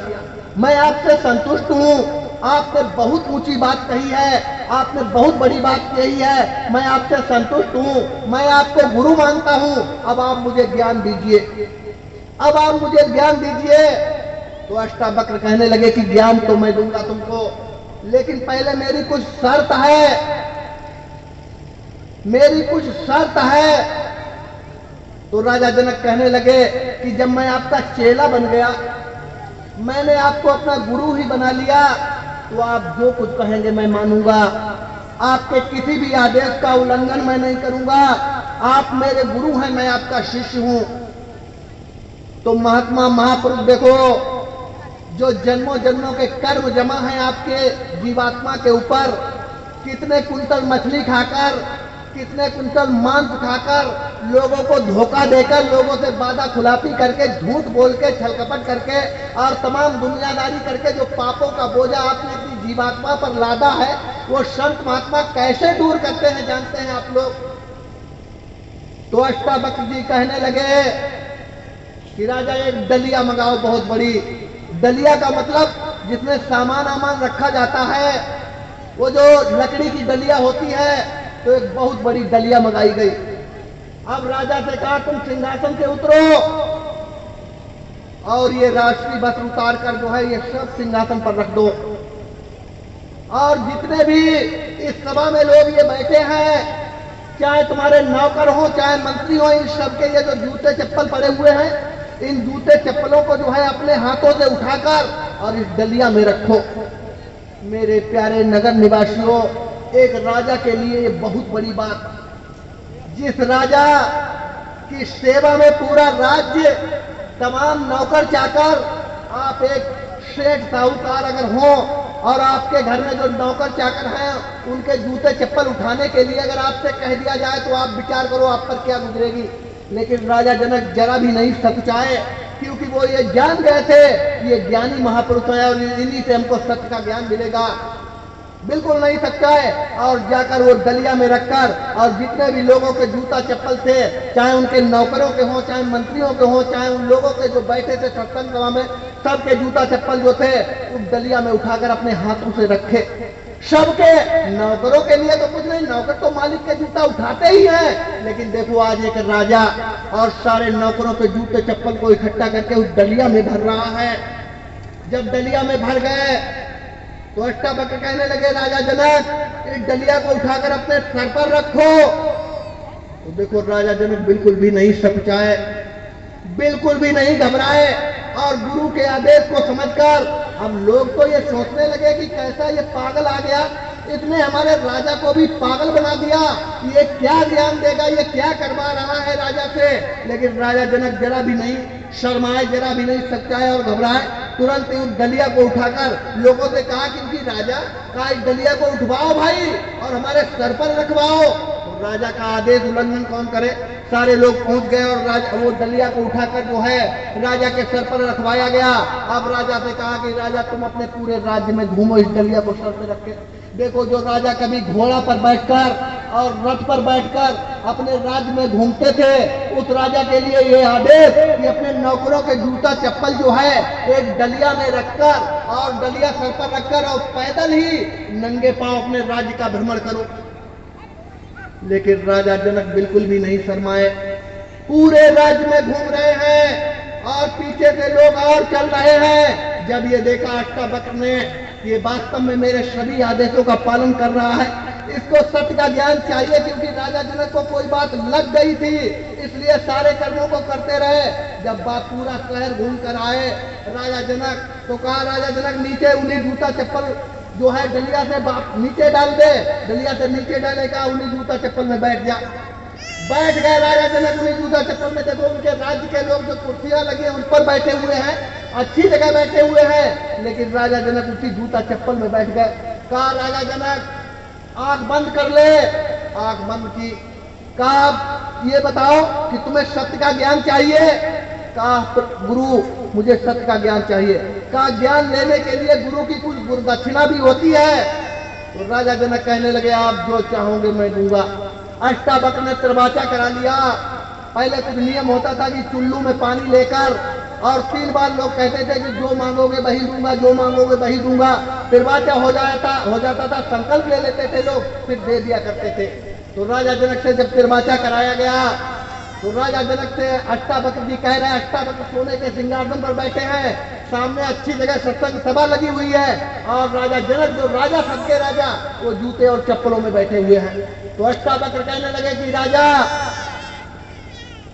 मैं आपसे संतुष्ट हूँ। आपने बहुत ऊंची बात कही है, आपने बहुत बड़ी बात कही है, मैं आपसे संतुष्ट हूँ, मैं आपको गुरु मानता हूँ। अब आप मुझे ज्ञान दीजिए, अब आप मुझे ज्ञान दीजिए। तो अष्टावक्र कहने लगे कि ज्ञान तो मैं दूंगा तुमको, लेकिन पहले मेरी कुछ शर्त है, मेरी कुछ शर्त है। तो राजा जनक कहने लगे कि जब मैं आपका चेला बन गया, मैंने आपको अपना गुरु ही बना लिया, तो आप जो कुछ कहेंगे मैं मानूंगा, आपके किसी भी आदेश का उल्लंघन मैं नहीं करूंगा। आप मेरे गुरु हैं, मैं आपका शिष्य हूं। तो महात्मा महापुरुष देखो, जो जन्मों जन्मों के कर्म जमा हैं आपके जीवात्मा के ऊपर, कितने कुंतल मछली खाकर, कितने कुंतल मांस खाकर, लोगों को धोखा देकर, लोगों से वादा खुलाफी करके, झूठ बोल के, छलकपट करके और तमाम दुनियादारी करके जो पापों का बोझा आपने अपनी जीवात्मा पर लादा है, वो संत महात्मा कैसे दूर करते हैं जानते हैं आप लोग? तो अष्टावक्र जी कहने लगे कि राजा एक डलिया मंगाओ, बहुत बड़ी डलिया का मतलब जिसमें सामान आमान रखा जाता है, वो जो लकड़ी की डलिया होती है। तो एक बहुत बड़ी डलिया मंगाई गई। अब राजा से कहा, तुम सिंहासन से उतरो और ये राष्ट्रीय वस्त्र उतार कर जो है ये सब सिंहासन पर रख दो, और जितने भी इस सभा में लोग ये बैठे हैं, चाहे तुम्हारे नौकर हो चाहे मंत्री हो, इन सबके ये जो जूते चप्पल पड़े हुए हैं, इन जूते चप्पलों को जो है अपने हाथों से उठाकर और इस डलिया में रखो। मेरे प्यारे नगर निवासियों, एक राजा के लिए ये बहुत बड़ी बात, जिस राजा की सेवा में पूरा राज्य, तमाम नौकर चाकर, आप एक सेठ साहूकार अगर हो और आपके घर में जो नौकर चाकर हैं उनके जूते चप्पल उठाने के लिए अगर आपसे कह दिया जाए तो आप विचार करो आप पर क्या गुजरेगी। लेकिन राजा जनक जरा भी नहीं सकुचाए, क्योंकि वो ये जान गए थे ये ज्ञानी महापुरुष है और इन्हीं से हमको सत्य का ज्ञान मिलेगा। बिल्कुल नहीं सकता है। और जाकर वो डलिया में रखकर, और जितने भी लोगों के जूता चप्पल थे, चाहे उनके नौकरों के हों, चाहे मंत्रियों के हों, चाहे उन लोगों के जो बैठे थे सत्संग सभा में, सबके जूता चप्पल जो थे उस डलिया में उठाकर अपने हाथों से रखे। सबके, नौकरों के लिए तो कुछ नहीं, नौकर तो मालिक के जूता उठाते ही हैं, लेकिन देखो आज एक राजा और सारे नौकरों के जूते चप्पल को इकट्ठा करके उस डलिया में भर रहा है। जब डलिया में भर गए तो अष्टावक्र कहने लगे, राजा जनक, इस डलिया को उठाकर अपने सर पर रखो। तो देखो राजा जनक बिल्कुल भी नहीं सकुचाए, बिल्कुल भी नहीं घबराए, और गुरु के आदेश को समझकर हम लोग तो ये सोचने लगे कि कैसा ये पागल आ गया, इसने हमारे राजा को भी पागल बना दिया, ये क्या ज्ञान देगा, ये क्या करवा रहा है राजा से। लेकिन राजा जनक जरा भी नहीं शर्माए, जरा भी नहीं सच्चाए और घबराए, तुरंत ही उस डलिया को उठाकर लोगों से कहा कि उनकी राजा कहा इस डलिया को उठवाओ भाई और हमारे सर पर रखवाओ। तो राजा का आदेश उल्लंघन कौन करे। सारे लोग पहुंच गए और राजा वो डलिया को उठाकर जो है राजा के सर पर रखवाया गया। अब राजा से कहा कि राजा तुम अपने पूरे राज्य में घूमो इस डलिया को सर पे रख के। देखो जो राजा कभी घोड़ा पर बैठकर और रथ पर बैठकर अपने राज्य में घूमते थे, उस राजा के लिए ये आदेश कि अपने नौकरों के जूता चप्पल जो है एक डलिया में रखकर और डलिया सर पर रखकर और पैदल ही नंगे पांव अपने राज्य का भ्रमण करो। लेकिन राजा जनक बिल्कुल भी नहीं शर्माए, पूरे राज्य में घूम रहे हैं और पीछे से लोग और चल रहे हैं। जब ये देखा अष्टावक्र ने ये वास्तव में मेरे सभी आदेशों का पालन कर रहा है, इसको सत्य का ज्ञान चाहिए, क्योंकि राजा जनक को कोई बात लग गई थी इसलिए सारे कर्मों को करते रहे। जब बात पूरा शहर घूम कर आए राजा जनक, तो कहा राजा जनक नीचे उन्हें जूता चप्पल जो है डलिया से नीचे डाल दे। डलिया से नीचे डालेगा, उन्हीं जूता चप्पल में बैठ जा। बैठ गए राजा जनक उन्हीं जूता चप्पल में। देखो उनके राज्य के लोग जो कुर्सियां लगी है उन पर बैठे हुए हैं, अच्छी जगह बैठे हुए हैं, लेकिन राजा जनक उसी जूता चप्पल में बैठ गए। कहा राजा जनक आंख बंद कर ले। आंख बंद की। कहा ये बताओ कि तुम्हें सत्य का ज्ञान चाहिए। कहा गुरु मुझे सत्य का ज्ञान चाहिए। कहा ज्ञान लेने के लिए गुरु की कुछ गुरुदक्षिणा भी होती है। तो राजा जनक कहने लगे आप जो चाहोगे मैं दूंगा। अष्टावक्र ने त्रिवाचा करा लिया। पहले कुछ नियम होता था कि चुल्लू में पानी लेकर और 3 बार लोग कहते थे कि जो मांगोगे वही दूंगा, जो मांगोगे वही दूंगा। त्रिवाचा हो जाता था, संकल्प ले लेते थे लोग, फिर दे दिया करते थे। तो राजा जनक से जब त्रिवाचा कराया गया तो राजा जनक से अष्टावक्र जी कह रहे हैं, अष्टावक्र सोने के सिंहासन पर बैठे हैं, सामने अच्छी जगह सत्संग सभा लगी हुई है और राजा जनक जो राजा सबके राजा वो जूते और चप्पलों में बैठे हुए हैं। तो अष्टावक्र कहने लगे कि राजा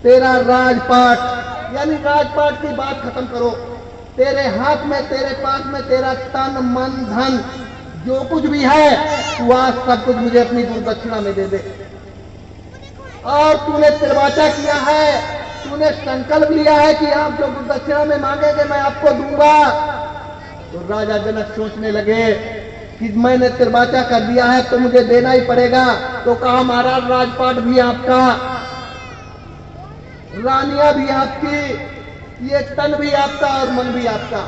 तेरा राजपाट यानी राजपाट की बात खत्म करो। तेरे हाथ में तेरे पास में तेरा तन मन धन जो कुछ भी है तू आज सब कुछ मुझे अपनी गुरुदक्षिणा में दे दे। और तूने त्रिवाचा किया है, तूने संकल्प लिया है कि आप जो गुरुदक्षिणा में मांगेंगे मैं आपको दूंगा। तो राजा जनक सोचने लगे कि मैंने त्रिवाचा कर दिया है तो मुझे देना ही पड़ेगा। तो कहा महाराज राजपाट भी आपका, रानियां भी आपकी, ये तन भी आपका और मन भी आपका।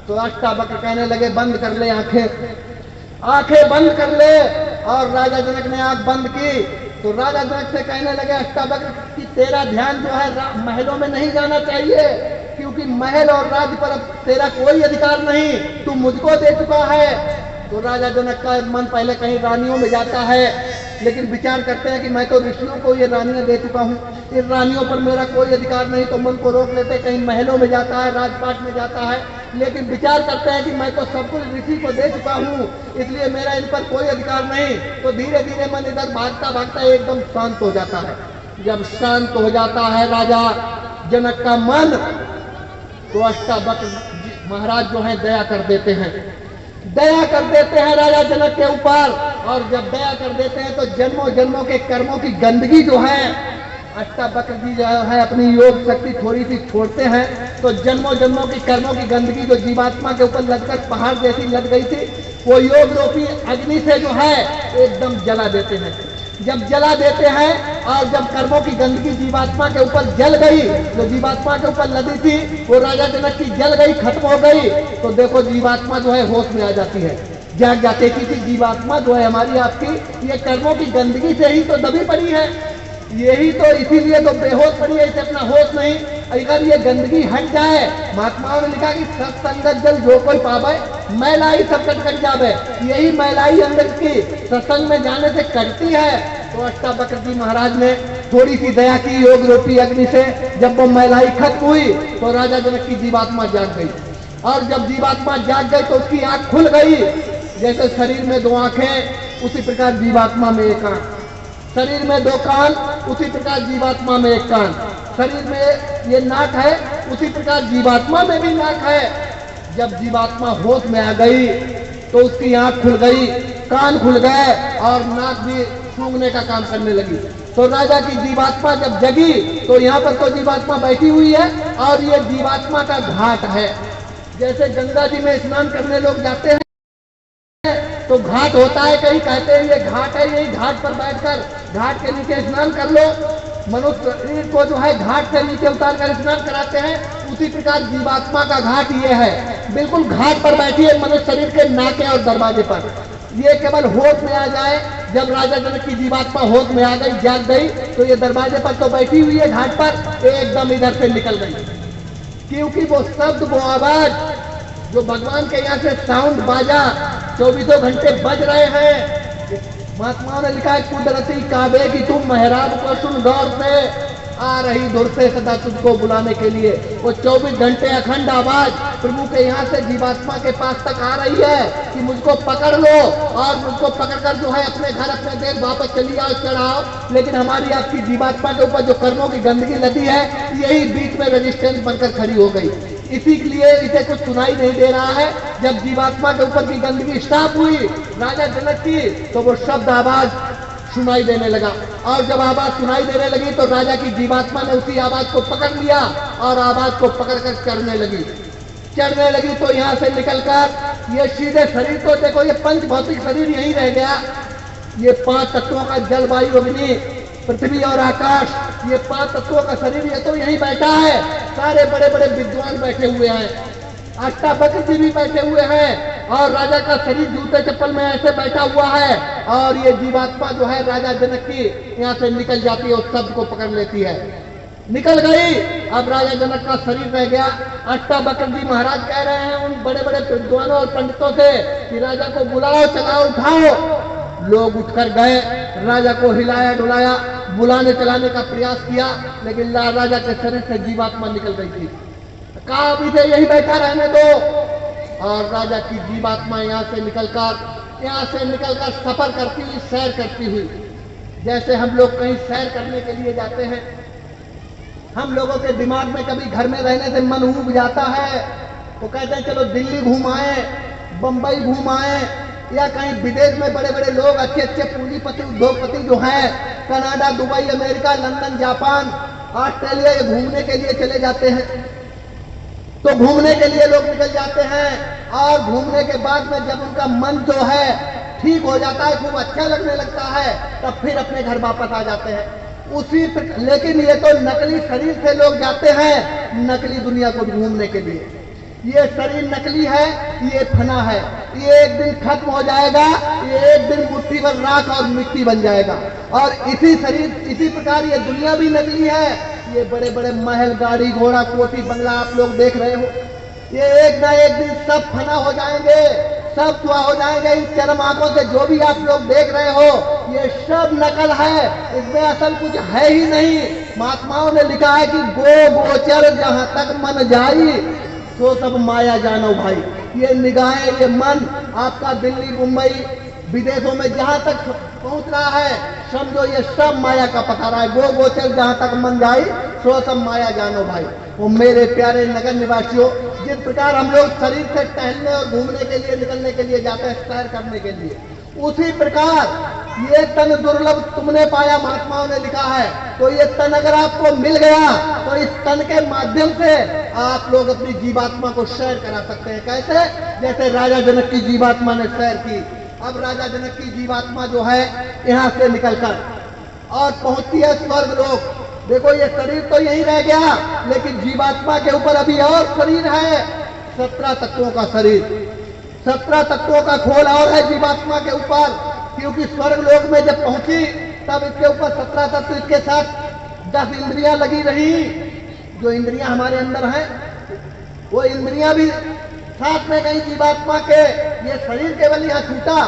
तो अष्टावक्र कहने लगे बंद कर ले आंखें, आंखें बंद कर ले। और राजा जनक ने आंख बंद की। तो राजा जनक से कहने लगे अष्टावक्र कि तेरा ध्यान जो है महलों में नहीं जाना चाहिए, क्योंकि महल और राज्य पर अब तेरा कोई अधिकार नहीं, तू मुझको दे चुका है। तो राजा जनक का मन पहले कहीं रानियों में जाता है, लेकिन विचार करते हैं कि मैं तो ऋषियों को ये रानियां दे चुका हूँ, इन रानियों पर मेरा कोई अधिकार नहीं। तो मन को रोक लेते, कहीं महलों में जाता है, राजपाट में जाता है, लेकिन विचार करते हैं कि मैं तो सब कुछ ऋषि को दे चुका हूँ, इसलिए मेरा इन पर कोई अधिकार नहीं। तो धीरे धीरे मन इधर भागता भागता एकदम शांत हो जाता है। जब शांत हो जाता है राजा जनक का मन, तो अष्टावक्र महाराज जो है दया कर देते हैं, दया कर देते हैं राजा जनक के ऊपर। और जब दया कर देते हैं तो जन्मों जन्मों के कर्मों की गंदगी जो है अष्टावक्र जी जो है अपनी योग शक्ति थोड़ी सी छोड़ते हैं, तो जन्मों जन्मों की कर्मों की गंदगी जो जीवात्मा के ऊपर लगकर पहाड़ जैसी लग गई थी, वो योग रूपी अग्नि से जो है एकदम जला देते हैं। जब जला देते हैं और जब कर्मों की गंदगी जीवात्मा के ऊपर जल गई, जो जीवात्मा के ऊपर लगी थी वो राजा जनक की जल गई, खत्म हो गई। तो देखो जीवात्मा जो है होश में आ जाती है, जाग जाते कि जीवात्मा जो है हमारी आपकी ये कर्मों की गंदगी से ही तो दबी पड़ी है, यही तो इसीलिए तो बेहोश पड़ी है, इसे अपना होश नहीं। अगर ये गंदगी हट जाए, महात्माओं ने लिखा कि सत्संगत जल जो कोई पावे मैलाई सब कट जावे, यही मैलाई अंदर की सत्संग में जाने से कटती है। तो अष्टावक्र जी महाराज ने थोड़ी सी दया की योग रूपी अग्नि से, जब वो मैलाई खत्म हुई तो राजा जनक की जीवात्मा जाग गई। और जब जीवात्मा जाग गई तो उसकी आंख खुल गई। जैसे शरीर में 2 आंखें उसी प्रकार जीवात्मा में 1 आंख, शरीर में 2 कान उसी प्रकार जीवात्मा में 1 कान, शरीर में ये नाक है उसी प्रकार जीवात्मा में भी नाक है। जब जीवात्मा होश में आ गई तो उसकी आंख खुल गई, कान खुल गए और नाक भी सूंघने का काम करने लगी। तो राजा की जीवात्मा जब जगी तो यहाँ पर तो जीवात्मा बैठी हुई है और ये जीवात्मा का घाट है, जैसे गंगा जी में स्नान करने लोग जाते हैं तो घाट होता है, कहीं कहते हैं ये घाट है, यही घाट पर बैठकर घाट के नीचे स्नान कर लो। मनुष्य शरीर को जो है घाट से नीचे उतार कर स्नान कराते हैं, उसी प्रकार जीवात्मा का घाट ये है। बिल्कुल घाट पर बैठी है मनुष्य शरीर के नाके और दरवाजे पर। ये केवल होश में आ जाए, जब राजा जनक की जीवात्मा होश में आ गई, जाग गई, तो ये दरवाजे पर तो बैठी हुई है घाट पर, एकदम इधर से निकल गई। क्योंकि वो शब्द, वो आवाज जो भगवान के यहाँ से साउंड बाजा 24 घंटे बज रहे हैं। महात्माओं ने लिखा है कुदरती काबे की तुम मेहराब को सुन गौर से, आ रही धुर से सदा तुझको बुलाने के लिए। वो 24 घंटे अखंड आवाज प्रभु के यहाँ से जीवात्मा के पास तक आ रही है कि मुझको पकड़ लो और मुझको पकड़कर जो है अपने घर अपने देश वापस चली आओ, चढ़ाओ। लेकिन हमारी आपकी जीवात्मा के ऊपर जो कर्मों की गंदगी लदी है, यही बीच में रेजिस्टेंस बनकर खड़ी हो गई। इसी के लिए इसे कुछ सुनाई नहीं दे रहा है। जब जीवात्मा के ऊपर की गंदगी साफ हुई राजा जनक की, तो वो शब्द आवाज सुनाई देने लगा। और जब आवाज सुनाई देने लगी तो राजा की जीवात्मा ने उसी आवाज को पकड़ लिया और आवाज को पकड़कर चढ़ने लगी। तो यहाँ से निकलकर ये सीधे शरीर, तो देखो ये पंच भौतिक शरीर यहीं रह गया। ये 5 तत्वों का जल, वायु, अग्नि, पृथ्वी और आकाश, ये 5 तत्वों का शरीर ये तो यहीं बैठा है। सारे बड़े बड़े विद्वान बैठे हुए हैं, अष्टावक्र जी भी बैठे हुए हैं, और राजा का शरीर जूते चप्पल में ऐसे बैठा हुआ है। और ये जीवात्मा जो है राजा जनक की यहाँ से निकल जाती है, उस शब्द को पकड़ लेती है, निकल गई। अब राजा जनक का शरीर रह गया। अष्टावक्र जी महाराज कह रहे हैं उन बड़े बड़े विद्वानों और पंडितों से कि राजा को बुलाओ, चलाओ, उठाओ। लोग उठकर गए, राजा को हिलाया डुलाया, बुलाने चलाने का प्रयास किया, लेकिन राजा के शरीर से जीवात्मा निकल गई थी। कहा अभी से यही बैठा रहने दो। और राजा की जीवात्मा यहाँ से निकलकर सफर करती हुई, सैर करती हुई, जैसे हम लोग कहीं सैर करने के लिए जाते हैं। हम लोगों के दिमाग में कभी घर में रहने से मन ऊब जाता है, तो कहते हैं चलो दिल्ली घूम आए, बंबई घूम आए, या कहीं विदेश में बड़े बड़े लोग, अच्छे अच्छे पूंजीपति, उद्योगपति जो हैं, Canada, Dubai, America, London, Japan, Australia, ये घूमने के लिए चले जाते हैं। तो घूमने के लिए लोग निकल जाते हैं, और घूमने के बाद में जब उनका मन जो है ठीक हो जाता है, खूब अच्छा लगने लगता है, तब फिर अपने घर वापस आ जाते हैं। लेकिन ये तो नकली शरीर से लोग जाते हैं नकली दुनिया को घूमने के लिए। ये शरीर नकली है, ये फना है, ये एक दिन खत्म हो जाएगा, ये एक दिन मुट्ठी भर राख और मिट्टी बन जाएगा। और इसी प्रकार ये दुनिया भी नकली है। ये बड़े बड़े महल, गाड़ी, घोड़ा, कोठी, बंगला आप लोग देख रहे हो, ये एक ना एक दिन सब फना हो जाएंगे, सब धुआं हो जाएंगे। इन चरम आंखों से जो भी आप लोग देख रहे हो, ये सब नकल है, इसमें असल कुछ है ही नहीं। महात्माओं ने लिखा है कि गोचर जहां तक मन जाई, तो सब माया जानो भाई। ये निगाहें, ये मन आपका दिल्ली, मुंबई, विदेशों में जहां तक पहुंच रहा है, समझो ये सब माया का पथारा है। गोचर जहां तक मन जाई, सो सब माया जानो भाई। वो मेरे प्यारे नगर निवासियों, जिस प्रकार हम लोग शरीर से टहलने और घूमने के लिए, निकलने के लिए जाते हैं, सैर करने के लिए, उसी प्रकार ये तन दुर्लभ तुमने पाया, महात्माओं ने लिखा है। तो ये तन अगर आपको मिल गया, तो इस तन के माध्यम से आप लोग अपनी जीवात्मा को सैर करा सकते हैं। कैसे? जैसे राजा जनक की जीवात्मा ने सैर की। अब राजा जनक की जीवात्मा जो है यहाँ से निकलकर और पहुंचती है स्वर्ग लोक। देखो ये शरीर तो यहीं रह गया, लेकिन जीवात्मा के ऊपर अभी और शरीर है, 17 तत्वों का शरीर, 17 तत्वों का खोल और है जीवात्मा के ऊपर। क्योंकि स्वर्ग लोक में जब पहुंची, तब इसके ऊपर 17 तत्व, इसके साथ 10 इंद्रियां लगी रही। जो इंद्रियां हमारे अंदर हैं, वो इंद्रियां भी साथ में गई जीवात्मा के। ये शरीर केवल यहाँ छूटा,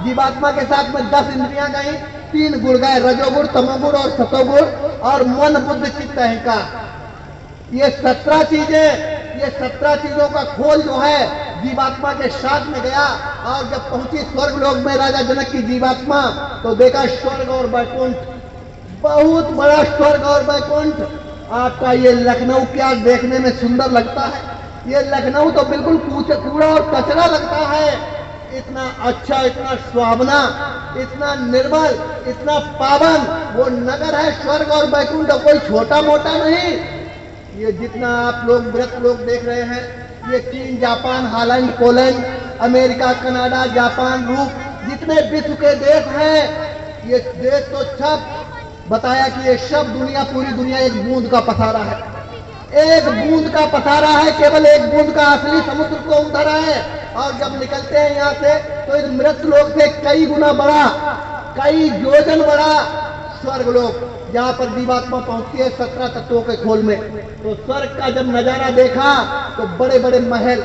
जीवात्मा के साथ में 10 इंद्रियां गई, 3 गुण गए, रजोगुण, तमोगुण और सतोगुण, और मन, बुद्ध, चित्त, अहंकार। ये 17 चीजें, ये 17 चीजों का खोल जो है जीवात्मा के साथ में गया। और जब पहुंची स्वर्ग लोक में राजा जनक की जीवात्मा, तो देखा स्वर्ग और बैकुंठ, बहुत बड़ा स्वर्ग और बैकुंठ। आपका ये लखनऊ क्या देखने में सुंदर लगता है, ये लखनऊ तो बिल्कुल कूड़ा और कचरा लगता है। इतना अच्छा, इतना सुहावना, इतना निर्मल, इतना पावन वो नगर है स्वर्ग और बैकुंठ, कोई छोटा मोटा नहीं। ये जितना आप लोग व्रत लोग देख रहे हैं, ये चीन, Japan, Holland, Poland, America, Canada, Japan, रूस, जितने विश्व के देश हैं, ये देश तो सब बताया कि ये सब दुनिया, पूरी दुनिया एक बूंद का पसारा है, एक बूंद का पसारा है, केवल एक बूंद का असली समुद्र को उधरा है। और जब निकलते हैं यहाँ से तो इस मृत लोक से कई गुना बड़ा, कई योजन बड़ा स्वर्ग लोक, जहाँ पर जीवात्मा पहुंचती है 17 तत्वों के खोल में। तो स्वर्ग का जब नजारा देखा तो बड़े बड़े महल,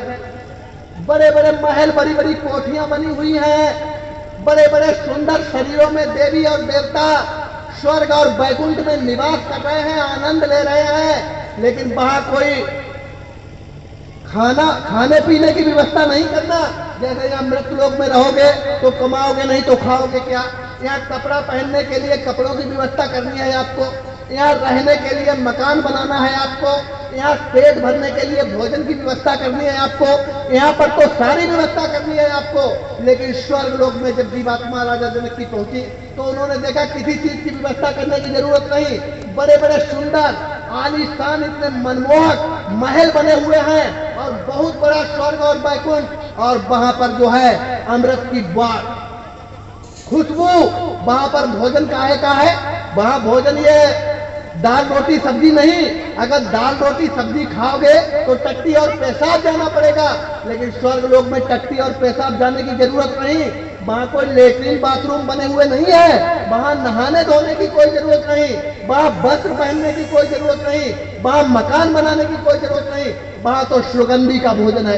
बड़ी बड़ी कोठियां बनी हुई हैं, बड़े बड़े सुंदर शरीरों में देवी और देवता स्वर्ग और बैकुंठ में निवास कर रहे हैं, आनंद ले रहे हैं। लेकिन वहां कोई खाने पीने की व्यवस्था नहीं करना। जैसे यहाँ मृत लोक में रहोगे तो कमाओगे नहीं तो खाओगे क्या। यहाँ कपड़ा पहनने के लिए कपड़ों की व्यवस्था करनी है आपको, यहाँ रहने के लिए मकान बनाना है आपको, यहाँ पेट भरने के लिए भोजन की व्यवस्था करनी है आपको, यहाँ पर तो सारी व्यवस्था करनी है आपको। लेकिन स्वर्ग लोक में जब जीवात्मा राजा जनक की पहुंची तो उन्होंने देखा किसी चीज की व्यवस्था करने की जरूरत नहीं। बड़े बड़े सुंदर आलीशान, इतने मनमोहक महल बने हुए हैं और बहुत बड़ा स्वर्ग और बैकुंठ, और वहां पर जो है अमृत की बात, खुशबू। वहां पर भोजन काहे का है, वहां भोजन ये दाल रोटी सब्जी नहीं। अगर दाल रोटी सब्जी खाओगे तो टट्टी और पेशाब जाना पड़ेगा, लेकिन स्वर्ग लोक में टट्टी और पेशाब जाने की जरूरत नहीं। वहां कोई लेटरिन बाथरूम बने हुए नहीं है, वहां नहाने धोने की कोई जरूरत नहीं, वहां वस्त्र पहनने की कोई जरूरत नहीं, वहां मकान बनाने की कोई जरूरत नहीं। वहां तो सुगंधी का भोजन है।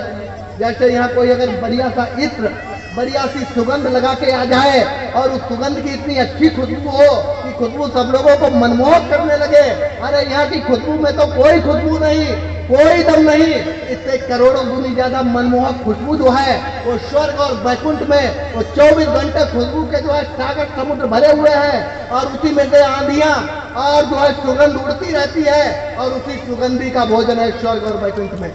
जैसे यहाँ कोई अगर बढ़िया सा इत्र, बढ़िया सी सुगंध लगा के आ जाए और उस सुगंध की इतनी अच्छी खुशबू हो कि खुशबू सब लोगों को मनमोहक करने लगे। अरे यहाँ की खुशबू में तो कोई खुशबू नहीं, कोई दम नहीं। इससे करोड़ों गुनी ज्यादा मनमोहक खुशबू जो है वो स्वर्ग और बैकुंठ में वो 24 घंटे खुशबू के जो है सागर समुद्र भरे हुए हैं, और उसी में से आंधियां और जो है सुगंध उड़ती रहती है, और उसी सुगंधी का भोजन है स्वर्ग और बैकुंठ में।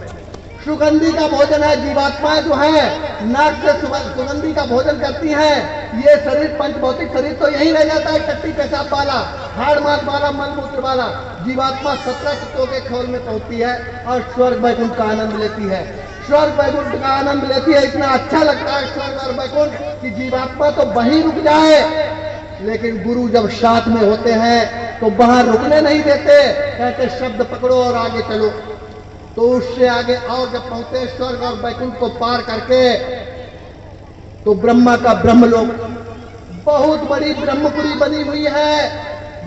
सुगंधी का भोजन है। जीवात्माएं जो है नाक से सुगंधी का भोजन करती हैं। ये शरीर, पंचभौतिक शरीर तो यही रह जाता है, टट्टी पेशाब वाला, हाड़ मांस वाला, मलमूत्र वाला। जीवात्मा 17 तत्वों के खोल में पहुंचती है और स्वर्ग बैकुंठ का आनंद लेती है। स्वर्ग बैकुंठ का आनंद लेती है। इतना अच्छा लगता है स्वर्ग और बैकुंठ कि जीवात्मा तो वहीं रुक जाए, लेकिन गुरु जब साथ में होते हैं तो वहां रुकने नहीं देते, कहते शब्द पकड़ो और आगे चलो। तो उससे आगे और जब पहुंचे स्वर्ग और बैकुंठ को पार करके तो ब्रह्मा का ब्रह्मलोक, बहुत बड़ी ब्रह्मपुरी बनी हुई है,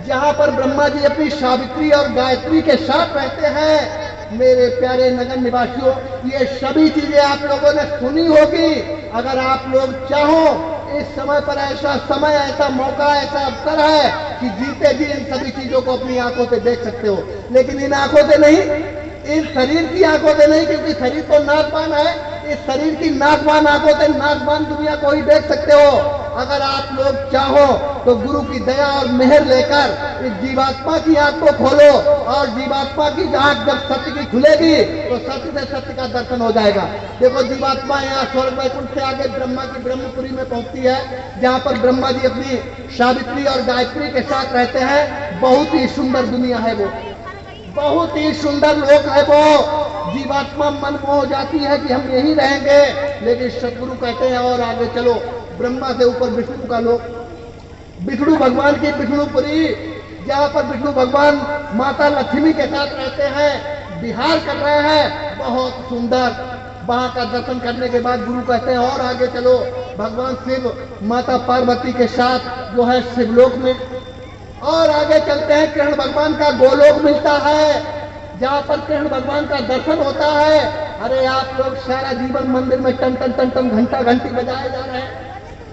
जहां पर ब्रह्मा जी अपनी सावित्री और गायत्री के साथ रहते हैं। मेरे प्यारे नगर निवासियों, ये सभी चीजें आप लोगों ने सुनी होगी। अगर आप लोग चाहो, इस समय पर ऐसा समय, ऐसा मौका, ऐसा अवसर है कि जीते जी इन सभी चीजों को अपनी आंखों से देख सकते हो। लेकिन इन आंखों से नहीं, इस शरीर की आंखों से नहीं, क्योंकि शरीर तो नाशवान है। इस शरीर की नाशवान आंखों से नाशवान दुनिया को ही देख सकते हो। अगर आप लोग चाहो तो गुरु की दया और मेहर लेकर इस जीवात्मा की आंख को खोलो, और जीवात्मा की आंख जब सत्य की खुलेगी तो सत्य से सत्य का दर्शन हो जाएगा। देखो जीवात्मा यहाँ स्वर्ग बैकुंठ से आगे ब्रह्मा की ब्रह्मपुरी में पहुंचती है, जहाँ पर ब्रह्मा जी अपनी सावित्री और गायत्री के साथ रहते हैं। बहुत ही सुंदर दुनिया है वो, बहुत ही सुंदर लोक है वो। जीवात्मा मन मोह जाती है कि हम यहीं रहेंगे, लेकिन सदगुरु कहते हैं और आगे चलो। ब्रह्मा से ऊपर विष्णु का लोक, विष्णु भगवान की विष्णुपुरी, जहाँ पर विष्णु भगवान माता लक्ष्मी के साथ रहते हैं, विहार कर रहे हैं, बहुत सुंदर। वहां का दर्शन करने के बाद गुरु कहते हैं और आगे चलो। भगवान शिव माता पार्वती के साथ जो है शिवलोक में, और आगे चलते हैं। कृष्ण भगवान का गोलोक मिलता है, जहाँ पर कृष्ण भगवान का दर्शन होता है। अरे आप लोग सारा जीवन मंदिर में टन टन टन टन घंटा घंटी बजाए जा रहे हैं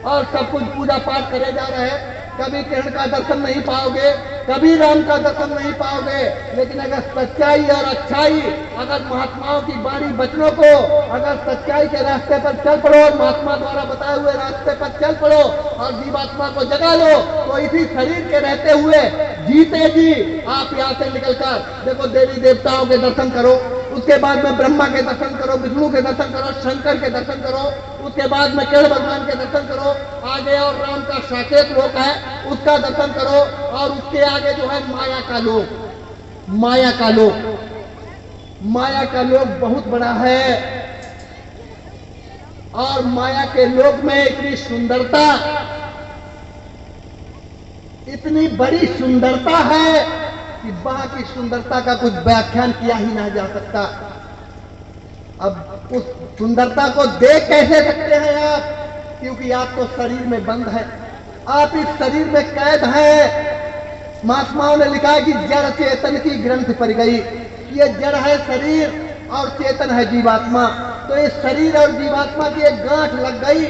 और सब कुछ पूजा पाठ करे जा रहे हैं, कभी कृष्ण का दर्शन नहीं पाओगे, कभी राम का दर्शन नहीं पाओगे। लेकिन अगर सच्चाई और अच्छाई, अगर महात्माओं की वाणी वचनों को, अगर सच्चाई के रास्ते पर चल पड़ो और महात्मा द्वारा बताए हुए रास्ते पर चल पड़ो और जीवात्मा को जगा लो, तो इसी शरीर के रहते हुए जीते जी आप यहाँ से निकलकर देखो देवी देवताओं के दर्शन करो, उसके बाद में ब्रह्मा के दर्शन करो, विष्णु के दर्शन करो, शंकर के दर्शन करो, उसके बाद में कृष्ण भगवान के दर्शन करो, आगे और राम का साकेत लोक है उसका दर्शन करो, और उसके आगे जो है माया का लोक, माया का लोक। माया का लोक बहुत बड़ा है और माया के लोक में इतनी सुंदरता, इतनी बड़ी सुंदरता है कि वहां की सुंदरता का कुछ व्याख्यान किया ही नहीं जा सकता। अब उस सुंदरता को देख कैसे सकते हैं आप, क्योंकि आप तो शरीर में बंद है, आप इस शरीर में कैद हैं। महात्माओं ने लिखा है कि जड़ चेतन की ग्रंथ पर गई। ये जड़ है शरीर और चेतन है जीवात्मा। तो इस शरीर और जीवात्मा की एक गांठ लग गई,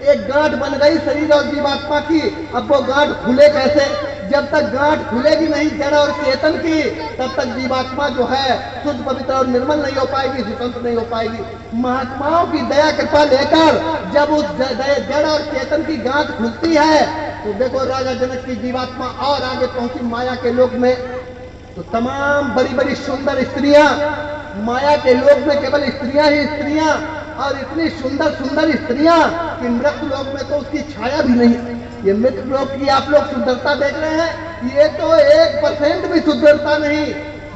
एक गांठ बन गई शरीर और जीवात्मा की। अब वो गांठ खुले कैसे? जब तक गांठ खुलेगी नहीं जड़ और चेतन की, तब तक जीवात्मा जो है शुद्ध पवित्र और निर्मल नहीं हो पाएगी, स्वतंत्र नहीं हो पाएगी। महात्माओं की दया कृपा लेकर जब उस जड़ और चेतन की गांठ खुलती है तो देखो राजा जनक की जीवात्मा और आगे पहुंची माया के लोक में। तो तमाम बड़ी बड़ी सुंदर स्त्रियां, माया के लोक में केवल स्त्रियां ही स्त्रियां, और इतनी सुंदर सुंदर स्त्रियां कि मृत्यु लोक में तो उसकी छाया भी नहीं। ये मृत्यु लोक की आप लोग सुंदरता देख रहे हैं, ये तो 1% भी सुंदरता नहीं,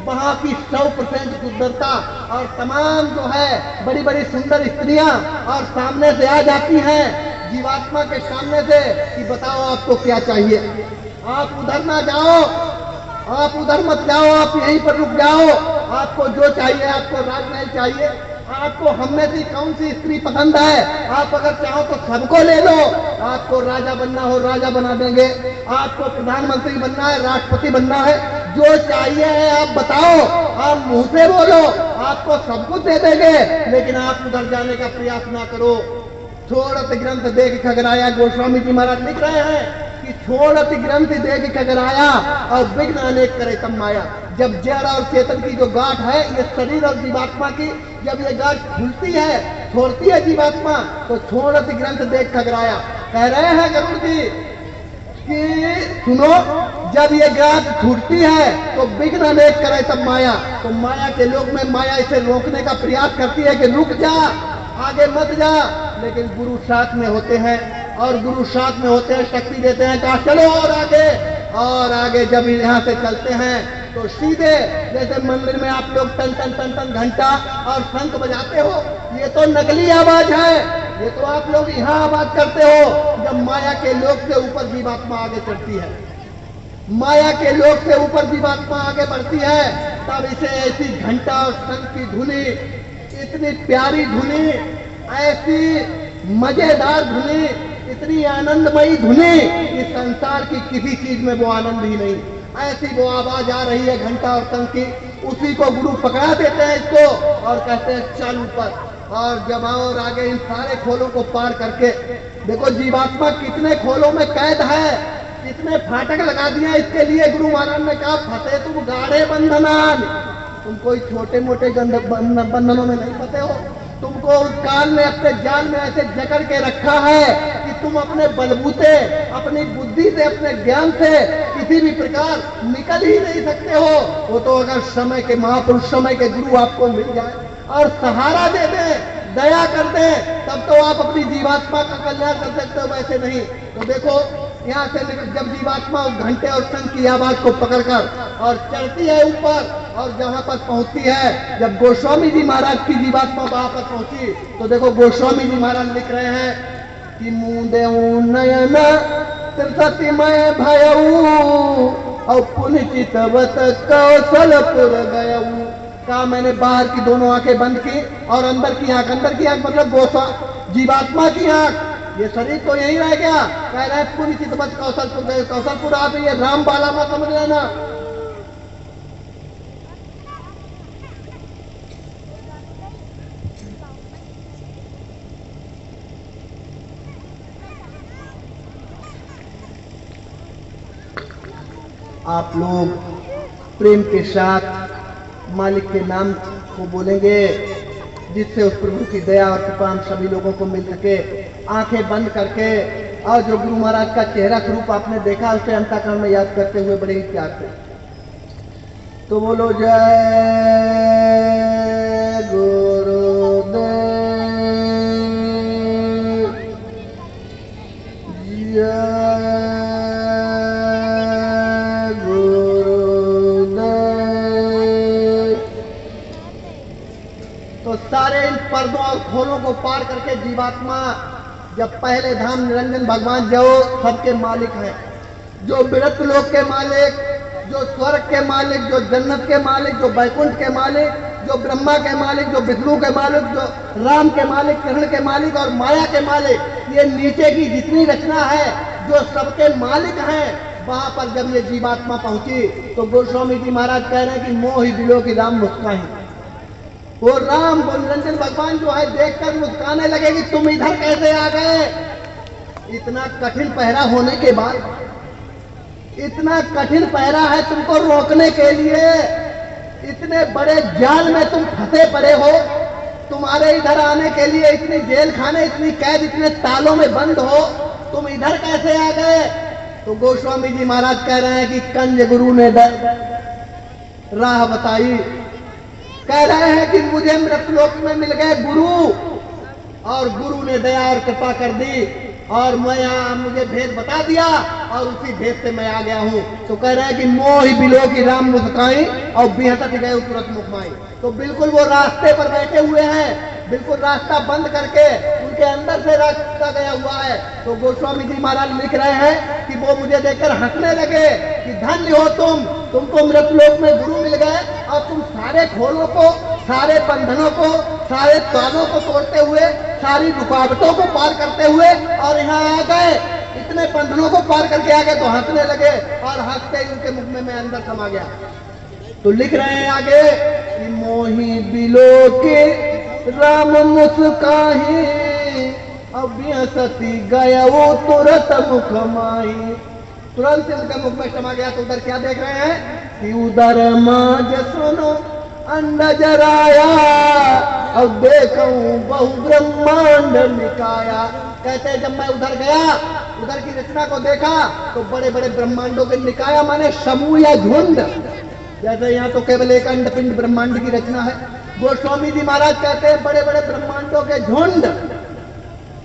वहां की 100% सुंदरता। और तमाम जो है बड़ी बड़ी सुंदर स्त्रियां और सामने से आ जाती हैं जीवात्मा के सामने से कि बताओ आपको क्या चाहिए। आप उधर ना जाओ, आप उधर मत जाओ, आप यहीं पर रुक जाओ। आपको जो चाहिए, आपको राजमहल चाहिए, आपको हमने से कौन सी स्त्री पसंद है, आप अगर चाहो तो सबको ले लो। आपको राजा बनना हो राजा बना देंगे, आपको प्रधानमंत्री बनना है, राष्ट्रपति बनना है, जो चाहिए है आप बताओ, आप मुंह से बोलो, आपको सब कुछ दे देंगे। लेकिन आप उधर जाने का प्रयास ना करो। छोड़त ग्रंथ देख खगराया, गोस्वामी जी महाराज लिख रहे हैं कि छोड़त ग्रंथ देख खगराया और विघ्न अनेक करे तब माया। जब जड़ और चेतन की जो गांठ है, ये शरीर और जीवात्मा की, जब ये गांठ खुलती है, छोड़ती है जीवात्मा, तो छोड़त ग्रंथ देख खगराया। कह रहे हैं गरुड़ जी कि सुनो, जब ये गांठ छूटती है तो विघ्न अनेक करे तब माया। तो माया के लोक में माया इसे रोकने का प्रयास करती है कि रुक जा, आगे मत जा। लेकिन गुरु साथ में होते हैं, और गुरु साथ में होते हैं, शक्ति देते हैं, कहा चलो और आगे। और आगे जब यहाँ से चलते हैं तो सीधे जैसे मंदिर में आप लोग टन टन टन टन घंटा और शंख बजाते हो, ये तो नकली आवाज है, ये तो आप लोग यहाँ आवाज करते हो। जब माया के लोक से ऊपर जीवात्मा आगे चढ़ती है, माया के लोक से ऊपर जीवात्मा आगे बढ़ती है, तब इसे ऐसी घंटा और शंख की धुनी, इतनी प्यारी धुनी, ऐसी मजेदार धुनी, इतनी आनंदमयी धुनी कि संसार की किसी चीज में वो आनंद ही नहीं। ऐसी वो आवाज आ रही है घंटा और शंख की, उसी को गुरु पकड़ा देते हैं इसको और कहते हैं चल ऊपर। और जब और आगे इन सारे खोलों को पार करके देखो जीवात्मा कितने खोलों में कैद है, कितने फाटक लगा दिया इसके लिए। गुरु महाराज ने कहा फंसे तुम गाढ़े बंधनान, तुम कोई छोटे मोटे बंधनों में नहीं फंसे हो, तुमको उस काल ने अपने जाल में ऐसे जकड़ के रखा है कि तुम अपने बलबूते, अपनी बुद्धि से, अपने ज्ञान से किसी भी प्रकार निकल ही नहीं सकते हो। वो तो अगर समय के महापुरुष, समय के गुरु आपको मिल जाए और सहारा दे दे, दया कर दे, तब तो आप अपनी जीवात्मा का कल्याण कर सकते हो, वैसे नहीं। तो देखो यहाँ से जब जीवात्मा उस घंटे और शंख की आवाज को पकड़कर और चढ़ती है ऊपर, और जहां पर पहुंचती है, जब गोस्वामी जी महाराज की जीवात्मा वहां पर पहुंची, तो देखो गोस्वामी जी महाराज लिख रहे हैं कि मुंदे नयन त्रिसतिमय भयऊ और पुण्य चितवत कौशलपुर गयऊ। कहा मैंने बाहर की दोनों आंखें बंद की और अंदर की आंख, अंदर की आंख मतलब जीवात्मा की आंख, ये शरीर तो यही रह गया। कह रहे हैं पुण्य चितवत कौशलपुर गए। कौशलपुर आप ये राम बाला मत समझ लेना, आप लोग प्रेम के साथ मालिक के नाम को बोलेंगे, जिससे उस प्रभु की दया और कृपा हम सभी लोगों को मिल सके। आंखें बंद करके और जो गुरु महाराज का चेहरा स्वरूप आपने देखा, उसे अंतःकरण में याद करते हुए बड़े ही प्यार से तो बोलो जय गुरुदेव, जय पार करके जीवात्मा जब पहले धाम निरंजन भगवान जो सबके मालिक हैं, जो मृत लोक के मालिक, जो स्वर्ग के मालिक, जो जन्नत के मालिक, जो वैकुंठ के मालिक, जो ब्रह्मा के मालिक, जो विष्णु के मालिक, जो राम के मालिक, कृष्ण के मालिक और माया के मालिक, ये नीचे की जितनी रचना है जो सबके मालिक हैं, वहां पर जब ये जीवात्मा पहुंची तो गोस्वामी जी महाराज कह रहे हैं कि मोहि बिलो की राम मुस्काही। वो राम निरंजन भगवान जो है देखकर मुस्काने लगे कि तुम इधर कैसे आ गए। इतना कठिन पहरा होने के बाद, इतना कठिन पहरा है तुमको रोकने के लिए, इतने बड़े जाल में तुम फंसे पड़े हो, तुम्हारे इधर आने के लिए इतनी जेल खाने, इतनी कैद, इतने तालों में बंद हो, तुम इधर कैसे आ गए। तो गोस्वामी जी महाराज कह रहे हैं कि कंज गुरु ने राह बताई, कह रहे हैं कि मुझे मृतलोक में मिल गए गुरु, और गुरु ने दया और कृपा कर दी और मैं यहाँ मुझे भेद बता दिया और उसी भेद से मैं आ गया हूँ। तो कह रहे हैं कि मोहि बिलो की राम मुस्काई और बिहसत गए तुरंत मुखमाई। तो बिल्कुल वो रास्ते पर बैठे हुए हैं, बिल्कुल रास्ता बंद करके उनके अंदर से रास्ता गया हुआ है। तो गोस्वामी जी महाराज लिख रहे हैं कि वो मुझे देखकर हंसने लगे कि धन्य हो तुमको मृतलोक में गुरु मिल गए और तुम सारे खोलों को, सारे बंधनों को, सारे तालों को तोड़ते हुए, सारी रुकावटों को पार करते हुए और यहाँ आ गए, इतने बंधनों को पार करके आ गए। तो हंसने लगे और हंसते ही उनके मुख में मैं अंदर समा गया। तो लिख रहे हैं आगे कि मोहि बिलो के राम मुस्काही अभ्यसती गया वो तुरंत मुख माही। तुरंत उनके मुख में समा गया। तो उधर क्या देख रहे हैं कि उधर माज सुनो नजराया अब देखूं बहु ब्रह्मांड निकाया। कहते जब मैं उधर गया, उधर की रचना को देखा तो बड़े बड़े ब्रह्मांडों के निकाया माने समूह या झुंड। जैसे यहाँ तो केवल एक अंडपिंड ब्रह्मांड की रचना है, गोस्वामी जी महाराज कहते हैं बड़े बड़े ब्रह्मांडों के झुंड।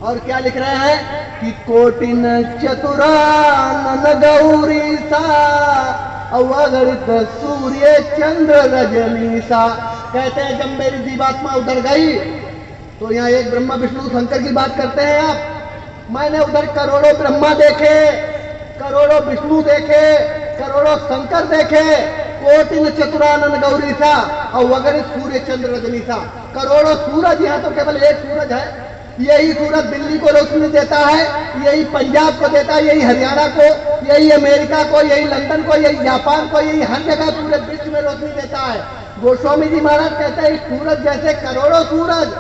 और क्या लिख रहे हैं कि कोटिन चतुरानन गौरी सा अवगणित सूर्य चंद्र रजनी सा। कहते हैं जब मेरी जीवात्मा उधर गई तो यहाँ एक ब्रह्मा विष्णु शंकर की बात करते हैं आप। मैंने उधर करोड़ों ब्रह्मा देखे, करोड़ों विष्णु देखे, करोड़ों शंकर देखे, कोटिन चतुरानन गौरी सा और अवगणित सूर्य चंद्र रजनी सा। करोड़ों सूरज, यहाँ तो केवल एक सूरज है, यही सूरज दिल्ली को रोशनी देता है, यही पंजाब को देता है, यही हरियाणा को, यही अमेरिका को, यही लंदन को, यही जापान को, यही हर जगह पूरे विश्व में रोशनी देता है। गोस्वामी जी महाराज कहते हैं सूरज जैसे करोड़ों सूरज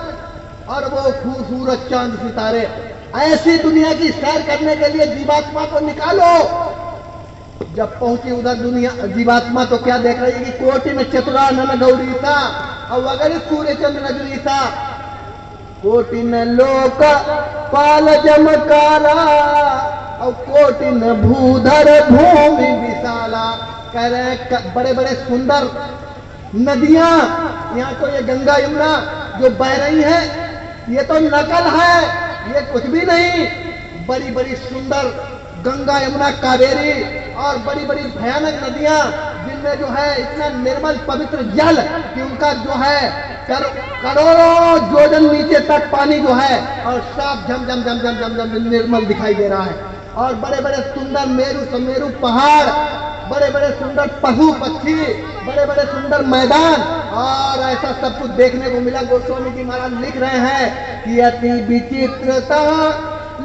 और वो खूबसूरत चांद सितारे। ऐसी दुनिया की सैर करने के लिए जीवात्मा को निकालो। जब पहुंची उधर दुनिया जीवात्मा तो क्या देख रही है कि कोटि में चतुरानन गौरी सा और अगर सूर्य चंद्र रजनी सा, कोटिन लोक पाल जमकारा और कोटिन भूधर भूमि विशाला। कह रहे हैं बड़े बड़े सुंदर नदियां, यहाँ तो ये गंगा यमुना जो बह रही है ये तो नकल है, ये कुछ भी नहीं। बड़ी बड़ी सुंदर गंगा यमुना कावेरी और बड़ी बड़ी भयानक नदियां जिनमें जो है इतना निर्मल पवित्र जल कि उनका जो है करोड़ों जोजन नीचे तक पानी जो है और साफ झम झम झम झम झम झम निर्मल दिखाई दे रहा है। और बड़े बड़े सुंदर मेरू समेरू पहाड़, बड़े बड़े सुंदर पशु पक्षी, बड़े बड़े सुंदर मैदान और ऐसा सब कुछ देखने को मिला। गोस्वामी जी महाराज लिख रहे हैं कि अति विचित्रता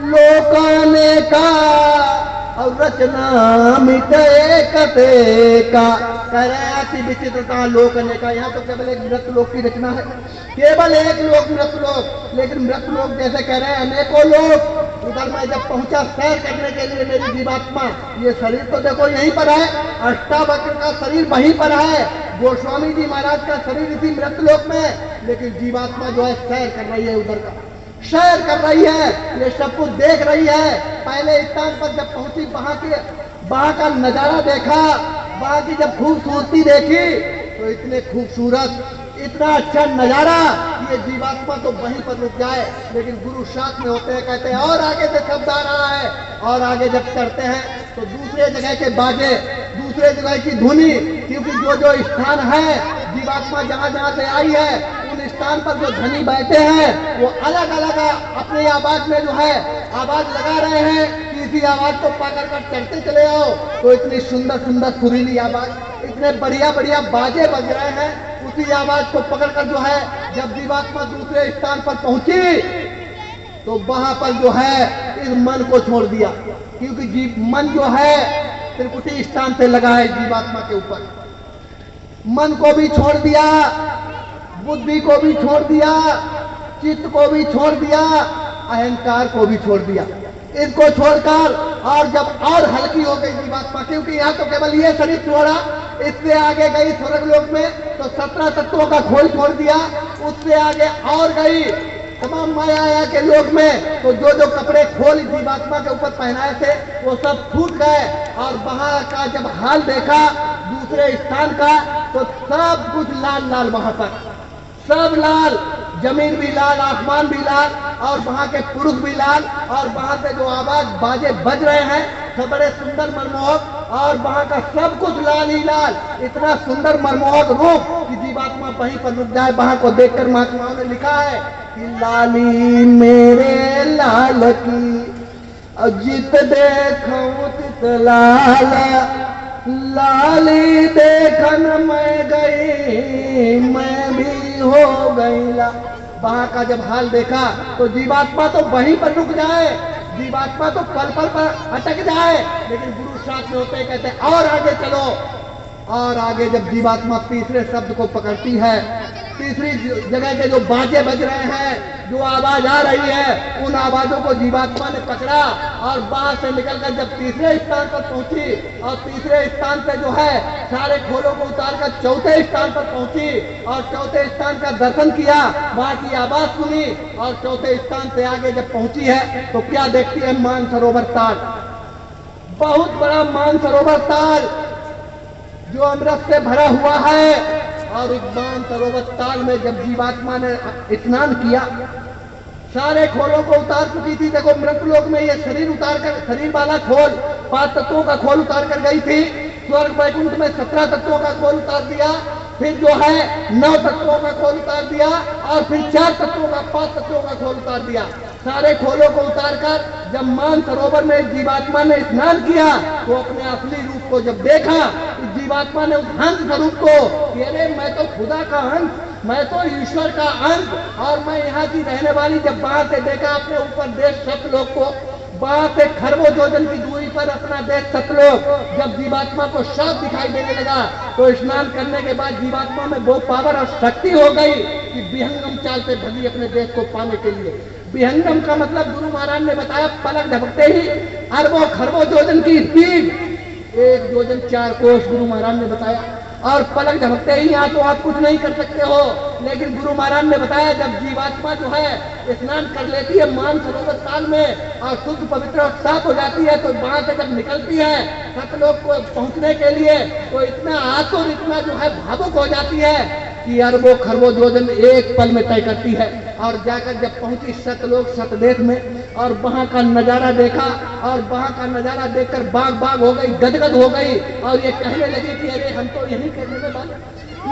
लोकाने का और रचना मिटे कते का। कह रहे हैं अति विचित्रता लोकने का। यहाँ तो केवल एक मृत लोक की रचना है, केवल एक लोक मृत लोक, लेकिन मृत लोक जैसे कह रहे हैं अनेकों लोग। उधर मैं जब पहुंचा सैर करने के लिए मेरी जीवात्मा, ये शरीर तो देखो यहीं पर है, अष्टावक्र का शरीर वहीं पर है, गोस्वामी जी महाराज का शरीर इसी मृत लोक में, लेकिन जीवात्मा जो है सैर कर रही है, उधर का सैर कर रही है, ये सब कुछ देख रही है। पहले स्थान पर जब पहुंची वहां का नजारा देखा, वहां की जब खूबसूरती देखी तो इतने खूबसूरत, इतना अच्छा नजारा, ये जीवात्मा तो वहीं पर रुक जाए। लेकिन गुरु साथ में होते हैं, कहते हैं और आगे से शब्द आ रहा है, और आगे जब करते हैं तो दूसरे जगह के बाजे, दूसरे जगह की धुनी, क्योंकि जो जो स्थान है जीवात्मा जहां जहां से आई है उन स्थान पर जो धनी बैठे हैं वो अलग अलग अपनी आवाज में जो है आवाज लगा रहे हैं कि इसी आवाज को पकड़ कर चढ़ते चले आओ। तो इतनी सुंदर सुंदर सुरीली आवाज, इतने बढ़िया बढ़िया बाजे बज रहे हैं, उसी आवाज को पकड़कर जो है जब जीवात्मा दूसरे स्थान पर पहुंची तो वहां पर जो है इस मन को छोड़ दिया, क्योंकि मन जो है त्रिकुटी स्थान से लगा है जीवात्मा के ऊपर। मन को भी छोड़ दिया, बुद्धि को भी छोड़ दिया, चित्त को भी छोड़ दिया, अहंकार को भी छोड़ दिया। इनको छोड़कर और जब और हल्की हो गई जीवात्मा, क्योंकि यहाँ तो केवल ये शरीर छोड़ा, इससे आगे गई स्वर्ग लोक में तो 17 तत्वों का खोल छोड़ दिया, उससे आगे और गई तमाम माया के लोक में तो जो जो कपड़े खोल जीवात्मा के ऊपर पहनाए थे वो सब छूट गए। और वहां का जब हाल देखा दूसरे स्थान का तो सब कुछ लाल लाल, वहां पर सब लाल, जमीन भी लाल, आसमान भी लाल, और वहां के पुरुष भी लाल, और वहां से जो आवाज बाजे बज रहे हैं सब बड़े सुंदर मनमोहक, और वहां का सब कुछ लाल ही लाल, इतना सुंदर मनमोहक रूप कि जीवात्मा वहीं पर रुक जाए। वहां को देखकर महात्माओं ने लिखा है कि लाली मेरे लाल की जित देखूं तित लाल, लाली देखन मैं गई मैं भी हो गई ला। वहां का जब हाल देखा तो जीवात्मा तो वहीं पर रुक जाए, जीवात्मा तो पल पल पर अटक जाए, लेकिन गुरु साथ में होते कहते और आगे चलो। और आगे जब जीवात्मा तीसरे शब्द को पकड़ती है, तीसरी जगह के जो बाजे बज रहे हैं, जो आवाज आ रही है, उन आवाजों को जीवात्मा ने पकड़ा और वहां से निकलकर जब तीसरे स्थान पर पहुंची और तीसरे स्थान से जो है सारे खोलों को उतारकर चौथे स्थान पर पहुंची और चौथे स्थान का दर्शन किया, वहां की आवाज सुनी और चौथे स्थान से आगे जब पहुंची है तो क्या देखती है? मानसरोवर ताल, बहुत बड़ा मानसरोवर ताल जो अमृत से भरा हुआ है। और उस मानसरोवर ताल में जब जीवात्मा ने स्नान किया, सारे खोलों को उतार चुकी थी। देखो मृतलोक में ये शरीर उतार कर, शरीर वाला खोल 5 तत्वों का खोल उतार कर गई थी, स्वर्ग वैकुंठ में 17 तत्वों का खोल उतार दिया, फिर जो है 9 तत्वों का खोल उतार दिया और फिर 4 तत्वों का 5 तत्वों का खोल उतार दिया। सारे खोलों को उतारकर जब मानसरोवर में जीवात्मा ने स्नान किया तो अपने असली रूप को जब देखा तो जीवात्मा ने उस हंस स्वरूप को कि अरे मैं तो खुदा का अंश, मैं तो ईश्वर का अंश और मैं यहाँ की रहने वाली, जब वहां से देखा अपने ऊपर देश सतलोक को, वहां से खरबों योजन की दूरी पर अपना देश सतलोक, जब जीवात्मा को साफ दिखाई देने लगा तो स्नान करने के बाद जीवात्मा में वो पावर और शक्ति हो गई कि विहंगम चाल से भगी अपने देश को पाने के लिए। विहंगम का मतलब गुरु महाराज ने बताया पलक झपकते ही अरबों खरबों योजन की स्पीड, 1 योजन 4 कोस गुरु महाराज ने बताया, और पलक झपकते ही यहाँ तो आप कुछ नहीं कर सकते हो। लेकिन गुरु महाराज ने बताया जब जीवात्मा जो है स्नान कर लेती है मानसरोवर ताल में और शुद्ध पवित्र और साफ हो जाती है तो वहां से जब निकलती है सतलोक को पहुंचने के लिए तो इतना आतुर, इतना जो है भावुक हो जाती है कि अरबों खरबों योजन एक पल में तय करती है। और जाकर जब पहुंची सतलोक सतदेश में और वहां का नजारा देखा और वहां का नजारा देखकर बाग बाग हो गई, गदगद हो गई और ये कहने लगी कि अरे हम तो यही करने वाले,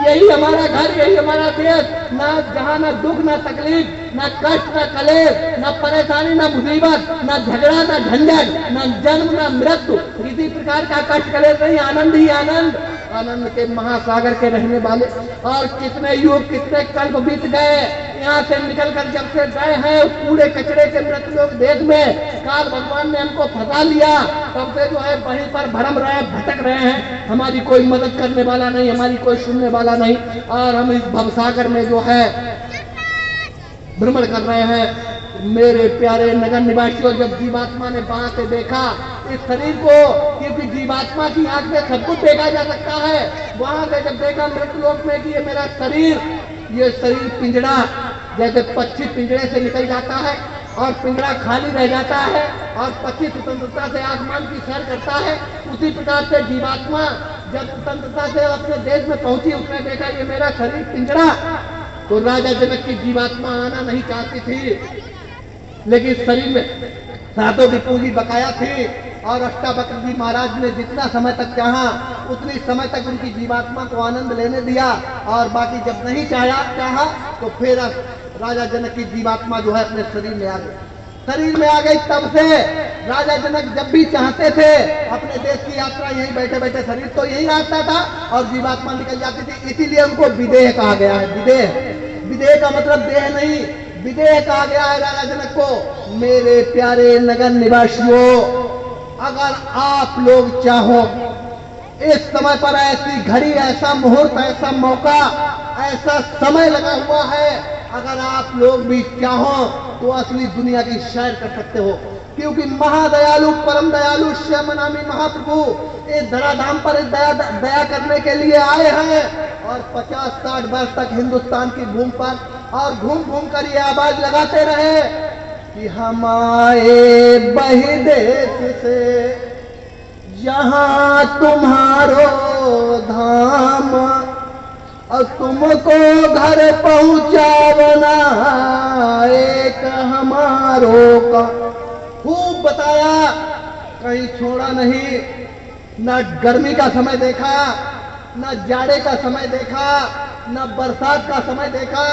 यही हमारा घर, यही हमारा देश, ना जहाँ ना दुख ना तकलीफ, ना कष्ट ना कलेश, ना परेशानी ना मुसीबत, ना झगड़ा ना झंझट, ना जन्म ना मृत्यु, किसी प्रकार का कष्ट कलेश नहीं, आनंद ही आनंद, आनंद के महासागर के रहने वाले। और कितने युग कितने कल्प बीत गए, यहाँ से निकलकर जब से गए हैं उस कूड़े कचरे के मृतलोक देश में, काल भगवान ने हमको फंसा लिया, तब से जो है वहीं पर भरम रहे, भटक रहे हैं, हमारी कोई मदद करने वाला नहीं, हमारी कोई सुनने वाला नहीं, और हम इस भवसागर में जो है भ्रमण कर रहे हैं। मेरे प्यारे नगर निवासियों, जब जीवात्मा ने वहां से देखा इस शरीर को, क्योंकि जीवात्मा की आंख से सब कुछ देखा जा सकता है, वहां से जब देखा मृतलोक में कि ये मेरा शरीर, ये शरीर पिंजड़ा, जैसे पक्षी पिंजड़े से निकल जाता है और पिंजड़ा खाली रह जाता है और पक्षी स्वतंत्रता से आसमान की सैर करता है, उसी प्रकार से जीवात्मा जब स्वतंत्रता से अपने देश में पहुंची, उसने देखा ये मेरा शरीर पिंजड़ा। तो राजा जनक की जीवात्मा आना नहीं चाहती थी, लेकिन शरीर में सातों की पूंजी बकाया थी और अष्टावक्र जी महाराज ने जितना समय तक चाहा उतनी समय तक उनकी जीवात्मा को आनंद लेने दिया, और बाकी जब नहीं चाहा तो फिर राजा जनक की जीवात्मा जो है अपने शरीर में आ गई। शरीर में आ गई तब से राजा जनक जब भी चाहते थे अपने देश की यात्रा यहीं बैठे बैठे, शरीर तो यही रहता था और जीवात्मा निकल जाती थी, इसीलिए उनको विदेह कहा गया है। विदेह, विदेह का मतलब देह नहीं, विदेह कहा गया है राजा जनक को। मेरे प्यारे नगर निवासियों, अगर आप लोग चाहो, इस समय पर ऐसी घड़ी, ऐसा मुहूर्त, ऐसा मौका, ऐसा समय लगा हुआ है, अगर आप लोग भी चाहो तो असली दुनिया की सैर कर सकते हो, क्योंकि महादयालु, परम दयालु श्यामनामी महाप्रभु इस धराधाम पर दया करने के लिए आए हैं और 50-60 वर्ष तक हिंदुस्तान की भूमि पर और घूम घूम कर ये आवाज लगाते रहे कि हम आए बही देश से, जहां तुम्हारो धाम और तुमको घर पहुंचावना एक हमारो का। खूब बताया, कहीं छोड़ा नहीं। न गर्मी का समय देखा, न जाड़े का समय देखा, न बरसात का समय देखा।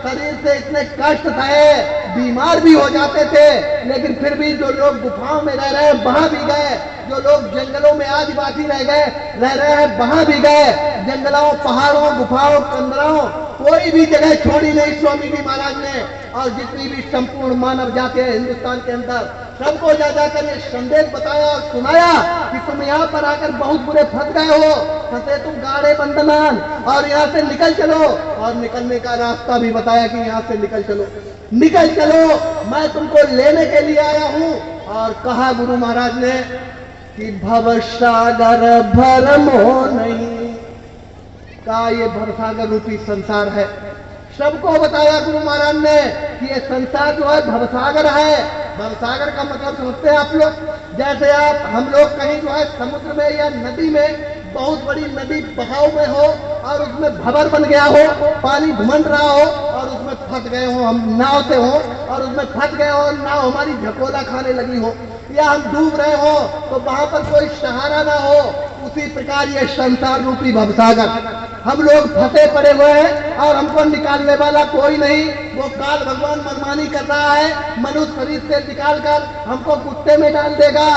शरीर से इतने कष्ट थे, बीमार भी हो जाते थे, लेकिन फिर भी जो लोग गुफाओं में रह रहे हैं वहां भी गए, जो लोग जंगलों में आदिवासी रह रहे हैं वहां भी गए, जंगलों, पहाड़ों, गुफाओं, कंदराओं, कोई भी जगह छोड़ी नहीं स्वामी जी महाराज ने। और जितनी भी संपूर्ण मानव जाति है हिंदुस्तान के अंदर, सबको जा जाकर ये संदेश बताया और सुनाया कि तुम यहाँ पर आकर बहुत बुरे फंस गए हो, फंसे तुम गाढ़े बंधमान, और यहाँ से निकल चलो। और निकलने का रास्ता भी बताया कि यहाँ से निकल चलो, निकल चलो, मैं तुमको लेने के लिए आया हूँ। और कहा गुरु महाराज ने कि भवसागर भरमो नहीं, का ये भवसागर रूपी संसार है। सबको बताया गुरु महाराज ने कि ये संसार जो है भवसागर है। भवसागर का मतलब समझते हैं आप लोग, जैसे हम लोग कहीं जो है समुद्र में या नदी में, बहुत बड़ी नदी बहाव में हो और उसमें भंवर बन गया हो, पानी घुमन रहा हो और उसमें फंस गए हो, हम नाव से हो और उसमें फंस गए हो, नाव हमारी झकोला खाने लगी हो, या हम डूब रहे हो तो वहां पर कोई सहारा ना हो, उसी प्रकार ये संसार रूपी भवसागर। हम लोग फंसे पड़े हुए हैं और हमको निकालने वाला कोई नहीं। वो काल भगवान मनमानी कर रहा है, मनुष्य शरीर से निकालकर हमको कुत्ते में डाल देगा,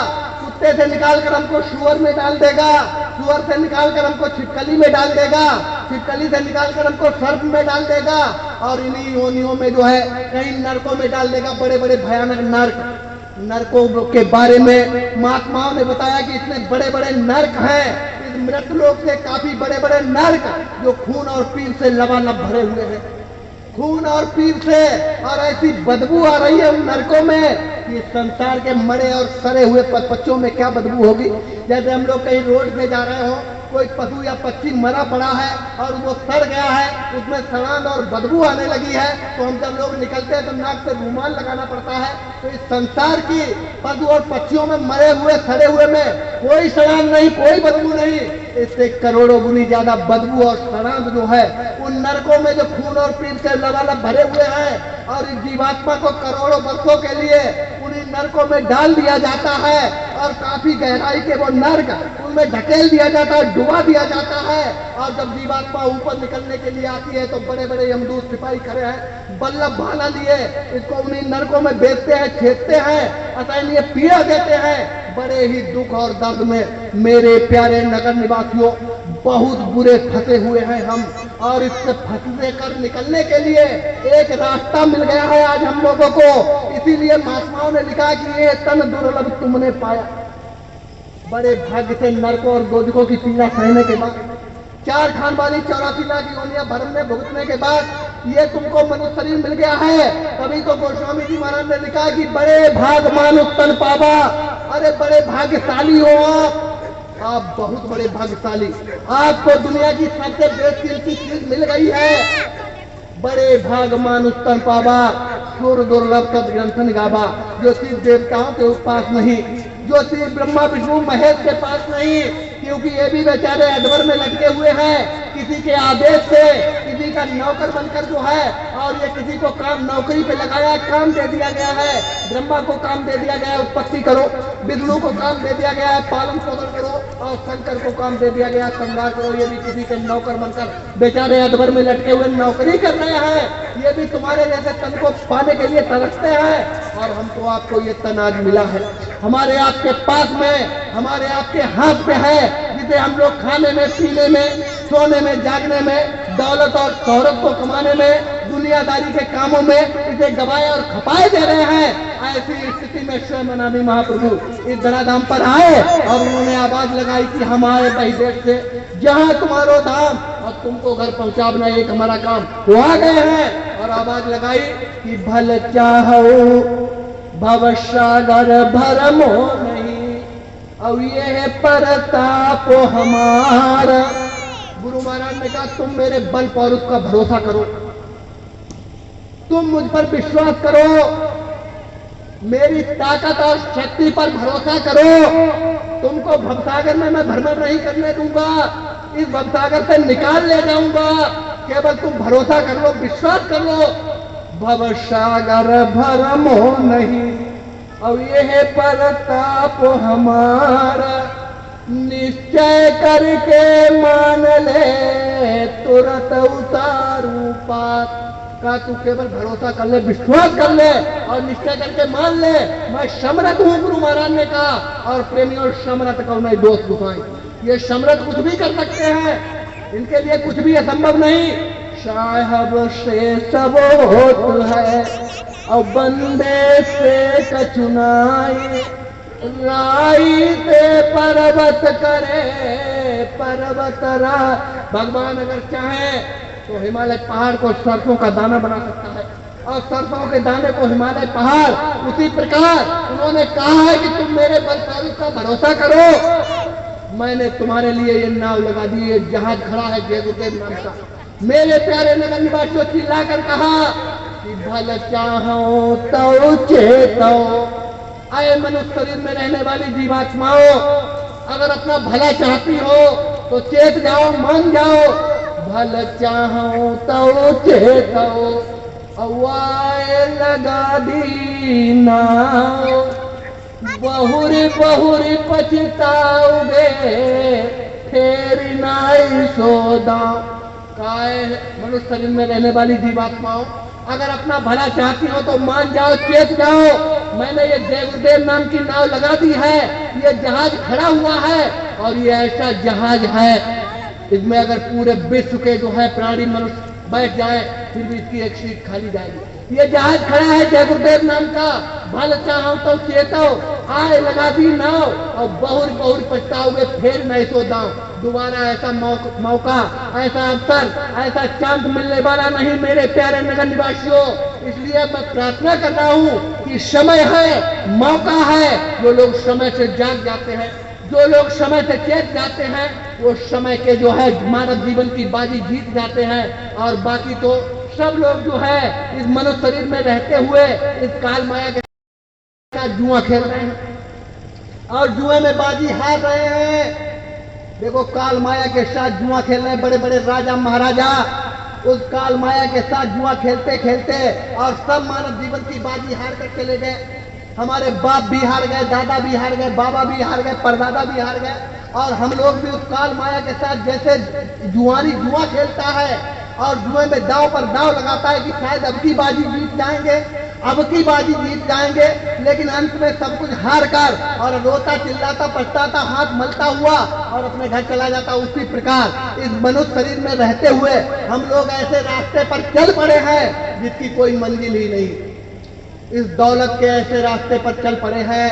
कुत्ते से निकालकर हमको सुअर में डाल देगा, सुअर से निकालकर हमको छिपकली में डाल देगा, छिपकली से निकालकर हमको सर्प में डाल देगा, और इन्हीं योनियों में जो है कहीं नरकों में डाल देगा। बड़े बड़े भयानक नरक, नरकों के बारे में महात्माओं ने बताया कि इतने बड़े बड़े नरक हैं, इस मृतलोक से काफी बड़े बड़े नरक जो खून और पीर से लबालब भरे हुए हैं, खून और पीर से, और ऐसी बदबू आ रही है उन नरकों में कि संसार के मरे और सड़े हुए बच्चों में क्या बदबू होगी। जैसे हम लोग कहीं रोड पे जा रहे हो, कोई पशु या पक्षी मरा पड़ा है और वो सड़ गया है, उसमें सड़ान और बदबू आने लगी है, तो हम जब लोग निकलते हैं तो नाक से रूमाल लगाना पड़ता है। तो इस संसार की पशु और पक्षियों में मरे हुए सड़े हुए में कोई सड़ान नहीं, कोई बदबू नहीं, इससे करोड़ों गुनी ज्यादा बदबू और सड़ान जो है उन नरकों में जो खून और पीर से लबालब भरे हुए हैं। और इस जीवात्मा को करोड़ों वर्षों के लिए उन्हीं नरकों में डाल दिया जाता है और काफी गहराई के वो नर्क उनमें ढकेल दिया जाता है, डुबा दिया जाता है। और जब जीवात्मा ऊपर निकलने के लिए आती है तो बड़े बड़े यमदूत सिपाही खड़े हैं, बल्लभ भाला लिए इसको उन्हीं नरकों में बेचते हैं, छेदते हैं, असहनीय पीड़ा देते हैं। बड़े ही दुख और दर्द में मेरे प्यारे नगर निवासियों बहुत बुरे फंसे हुए हैं हम, और इससे फंसने कर निकलने के लिए एक रास्ता मिल गया है आज हम लोगों को। इसीलिए महात्माओं ने लिखा कि ये तन दुर्लभ तुमने पाया। बड़े भाग्य से नरकों और दोजकों की पीड़ा सहने के बाद, 4 खानवानी 84 लाख योनियां भरने भुगतने के बाद ये तुमको मनुष्य शरीर मिल गया है। तभी तो गोस्वामी जी महाराज ने लिखा कि बड़े भाग मानुष तन पावा। अरे बड़े भाग्यशाली हो आप बहुत बड़े भाग्यशाली, आपको दुनिया की सबसे बेशकीमती चीज मिल गई है। बड़े भाग मानुष तन पावा, सुर दुर्लभ तद ग्रंथन गावा। जो चीज देवताओं के पास नहीं, जो चीज ब्रह्मा विष्णु महेश के पास नहीं, क्योंकि ये भी बेचारे अधवर में लटके हुए हैं, किसी के आदेश से, किसी किसी का नौकर बनकर जो है, और ये किसी को काम नौकरी पे लगाया, काम दे दिया गया है। ब्रह्मा को काम दे दिया गया है उत्पत्ति करो, विष्णु को काम दे दिया गया है पालन पोषण करो, और शंकर को काम दे दिया गया है श्रृंगार करो। ये भी किसी के नौकर बनकर बेचारे अधबर में लटके हुए नौकरी कर रहे हैं। ये भी तुम्हारे जैसे तन को पाने के लिए तरसते हैं, और हमको आपको ये तन आज मिला है, हमारे आपके पास में, हमारे आपके हाथ में है, जिसे हम लोग खाने में, पीने में, सोने में, जागने में, दौलत और शोहरत को कमाने में, दुनियादारी के कामों में इसे गवाए और खपाए दे रहे हैं। ऐसी स्थिति में स्वयं अनादि महाप्रभु इस धराधाम पर आए और उन्होंने आवाज लगाई कि हम आए वही देश से जहां तुम्हारो धाम, और तुमको घर पहुंचाना एक हमारा काम। वो आ गए हैं और आवाज लगाई कि भल चाहो भवसागर भरमो नहीं, और ये है परताप हमारा। गुरु महाराज ने कहा तुम मेरे बल पर उसका भरोसा करो, तुम मुझ पर विश्वास करो, मेरी ताकत और शक्ति पर भरोसा करो। तुमको भवसागर में मैं भ्रमण नहीं करने दूंगा, इस भवसागर से निकाल ले जाऊंगा। केवल तुम भरोसा कर लो, विश्वास कर लो। भवसागर भरमो नहीं, और ये है परताप हमारा। निश्चय करके मान ले तुरंत उतारू पार। का तू केवल भरोसा कर ले, विश्वास कर ले और निश्चय करके मान ले, मैं समरथ हूं, गुरु महाराज ने कहा। और प्रेमियों, समरथ को नहीं दोस्त गुसाई, ये समरथ कुछ भी कर सकते हैं, इनके लिए कुछ भी असंभव नहीं। साहब से सब होत है और बंदे से कचुनाई, राई से पर्वत करे पर्वत रा। भगवान अगर चाहे तो हिमालय पहाड़ को सरसों का दाना बना सकता है, और सरसों के दाने को हिमालय पहाड़। उसी प्रकार उन्होंने कहा है कि तुम मेरे बल पर का भरोसा करो। मैंने तुम्हारे लिए ये नाव लगा दी, ये जहाज खड़ा है जय गुरुदेव नाम का। मेरे प्यारे नगर निवासियों चिल्लाकर कहा कि भल चाहो तो चेतो। आए मनुष्य शरीर में रहने वाली जीवात्माओं, अगर अपना भला चाहती हो तो चेत जाओ, मान जाओ। भल चाहो तो चेतो, अवाए लगा दी नाव, बहुरी बहुरी पछताओगे फिर नाई सोदा। काय मनुष्य शरीर में रहने वाली जीवात्माओं, अगर अपना भला चाहती हो तो मान जाओ, चेत जाओ। मैंने ये जय गुरुदेव नाम की नाव लगा दी है, ये जहाज खड़ा हुआ है, और ये ऐसा जहाज है इसमें अगर पूरे विश्व के जो है प्राणी मनुष्य बैठ जाए फिर भी इसकी एक सीट खाली जाएगी। ये जहाज खड़ा है जय गुरुदेव नाम का। भल चाहो तो चेतो, आए लगा दी नाव, और बहुर बहुर पछताओगे फिर नहीं सो दाओ। दोबारा ऐसा मौका, ऐसा अवसर, ऐसा चांस मिलने वाला नहीं मेरे प्यारे नगर निवासियों। इसलिए मैं प्रार्थना कर रहा हूँ कि समय है, मौका है। जो लोग समय से जाग जाते हैं, जो लोग समय से चेत जाते हैं, वो समय के जो है मानव जीवन की बाजी जीत जाते हैं। और बाकी तो सब लोग जो है इस मनुष्य शरीर में रहते हुए इस काल माया के साथ जुआ खेल रहे हैं, और जुए में बाजी हार रहे हैं। देखो, काल माया के साथ जुआ खेल रहे हैं बड़े बड़े राजा महाराजा। उस काल माया के साथ जुआ खेलते खेलते और सब मानव जीवन की बाजी हार कर चले गए। हमारे बाप भी हार गए, दादा भी हार गए, बाबा भी हार गए, परदादा भी हार गए। और हम लोग भी उस काल माया के साथ जैसे जुआरी जुआ खेलता है और जुए में दांव पर दांव लगाता है कि शायद अब की बाजी जीत जाएंगे, अब की बाजी जीत जाएंगे, लेकिन अंत में सब कुछ हार कर और रोता चिल्लाता पछताता हाथ मलता हुआ और अपने घर चला जाता। उसी प्रकार इस मनुष्य शरीर में रहते हुए हम लोग ऐसे रास्ते पर चल पड़े हैं जिसकी कोई मंजिल ही नहीं। इस दौलत के ऐसे रास्ते पर चल पड़े हैं,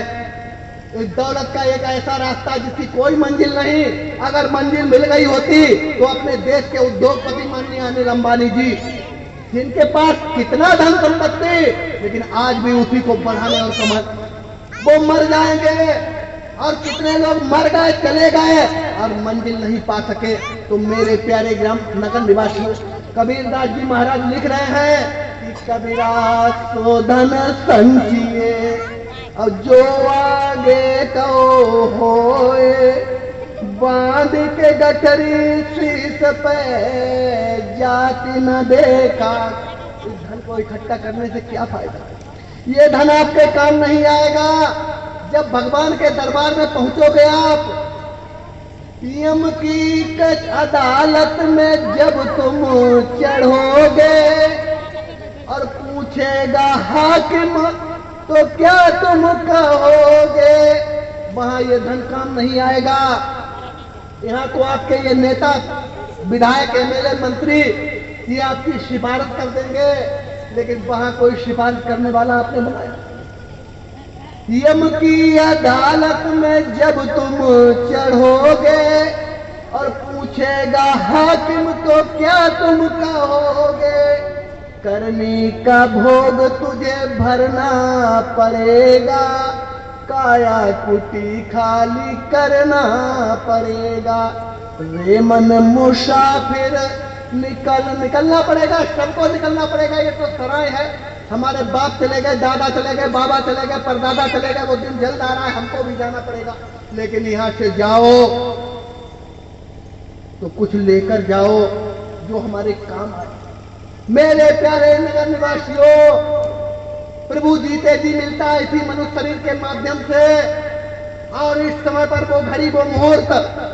इस दौलत का एक ऐसा रास्ता जिसकी कोई मंजिल नहीं। अगर मंजिल मिल गई होती तो अपने देश के उद्योगपति माननीय अनिल अंबानी जी, जिनके पास कितना धन संपत्ति, लेकिन आज भी उसी को बढ़ाने और कमाने, वो मर जाएंगे। और कितने लोग मर गए, चले गए और मंजिल नहीं पा सके। तो मेरे प्यारे ग्राम नगर निवासियों, कबीरदास जी महाराज लिख रहे हैं कि कबीरा सो धन संचिए और जो आगे तो होए, बांध के गठरी शीश पे जाति न देखा। इस धन को इकट्ठा करने से क्या फायदा? ये धन आपके काम नहीं आएगा। जब भगवान के दरबार में पहुंचोगे आप, यम की कच अदालत में जब तुम चढ़ोगे और पूछेगा हाकिम तो क्या तुम कहोगे? वहां ये धन काम नहीं आएगा। यहाँ तो आपके ये नेता, विधायक, एमएलए, मंत्री ये आपकी सिफारिश कर देंगे, लेकिन वहां कोई सिफारिश करने वाला आपने बनाया? यम की अदालत में जब तुम चढ़ोगे और पूछेगा हाकिम तो क्या तुम कहोगे? करनी का भोग तुझे भरना पड़ेगा, काया कुटी खाली करना पड़ेगा। रे मन मुसाफिर निकलना पड़ेगा, सबको निकलना पड़ेगा। ये तो सराय है, हमारे बाप चले गए, दादा चले गए, बाबा चले गए, परदादा चले गए, वो दिन जल्द आ रहा है, हमको भी जाना पड़ेगा। लेकिन यहां से जाओ तो कुछ लेकर जाओ जो हमारे काम आए। मेरे प्यारे नगर निवासियों, प्रभु जीते जी मिलता है इसी मनुष्य शरीर के माध्यम से, और इस समय पर वो घड़ी, वो मुहूर्त,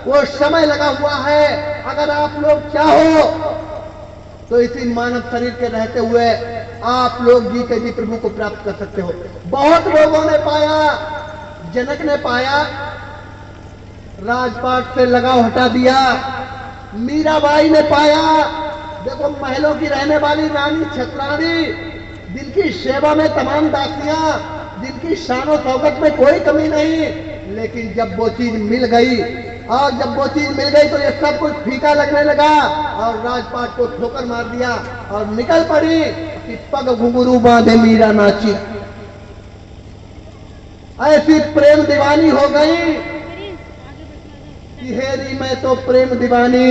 वो समय लगा हुआ है। अगर आप लोग चाहो तो इसी मानव शरीर के रहते हुए आप लोग जीते जी प्रभु को प्राप्त कर सकते हो। बहुत लोगों ने पाया, जनक ने पाया, राजपाट से लगाव हटा दिया। मीराबाई ने पाया, देखो महलों की रहने वाली रानी छत्राणी, जिनकी सेवा में तमाम दासियां, जिनकी शानो शौकत में कोई कमी नहीं, लेकिन जब वो चीज मिल गई, और जब वो चीज मिल गई तो ये सब कुछ फीका लगने लगा और राजपाट को ठोकर मार दिया और निकल पड़ी कि पग घुंघरू बांधे मीरा नाची। ऐसी प्रेम दीवानी हो गई कि हेरी मैं तो प्रेम दीवानी,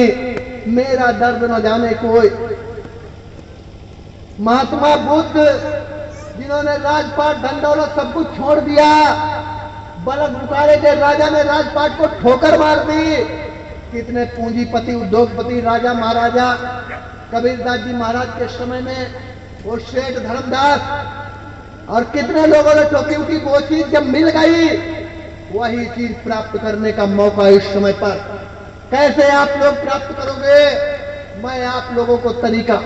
मेरा दर्द न जाने कोई। महात्मा बुद्ध, जिन्होंने राजपाट, धन दौलत सब कुछ छोड़ दिया, बलक बुखारे के राजा ने राजपाट को ठोकर मार दी। कितने पूंजीपति, उद्योगपति, राजा महाराजा, कबीरदास जी महाराज के समय में वो सेठ धर्मदास, और कितने लोगों ने ठोकी। उनकी वो चीज जब मिल गई, वही चीज प्राप्त करने का मौका इस समय पर कैसे आप लोग प्राप्त करोगे? मैं आप लोगों को तरीका,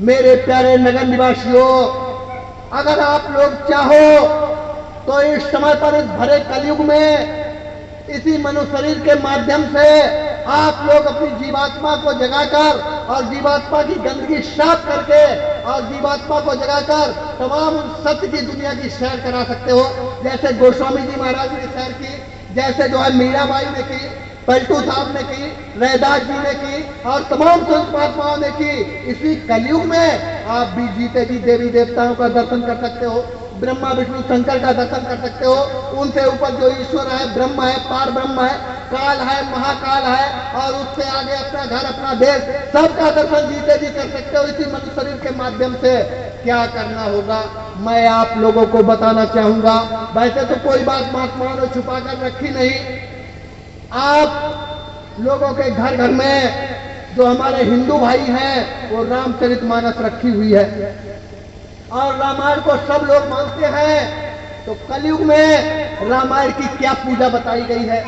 मेरे प्यारे नगर निवासियों, अगर आप लोग चाहो तो इस समय पर इस भरे कलयुग में इसी मनुष्य शरीर के माध्यम से आप लोग अपनी जीवात्मा को जगाकर और जीवात्मा की गंदगी साफ करके और जीवात्मा को जगाकर तमाम उन सत्य की दुनिया की सैर करा सकते हो। जैसे गोस्वामी जी महाराज ने सैर की, जैसे जो है मीराबाई ने की, पलटू साहब ने की, रैदास जी ने की, और तमाम संत महात्माओं ने की। इसी कलयुग में आप भी जीते जी देवी देवताओं का दर्शन कर सकते हो, ब्रह्मा विष्णु शंकर का दर्शन कर सकते हो। उनसे ऊपर जो ईश्वर है, ब्रह्म है, पार ब्रह्म है, काल है, महाकाल है, और उससे आगे अपना घर, अपना देश, सबका दर्शन जीते जी कर सकते हो इसी मनुष्य शरीर के माध्यम से। क्या करना होगा मैं आप लोगों को बताना चाहूंगा। वैसे तो कोई बात महात्माओं ने छुपा कर रखी नहीं। आप लोगों के घर घर में जो हमारे हिंदू भाई हैं, वो रामचरितमानस रखी हुई है और रामायण को सब लोग मानते हैं। तो कलयुग में रामायण की क्या पूजा बताई गई है?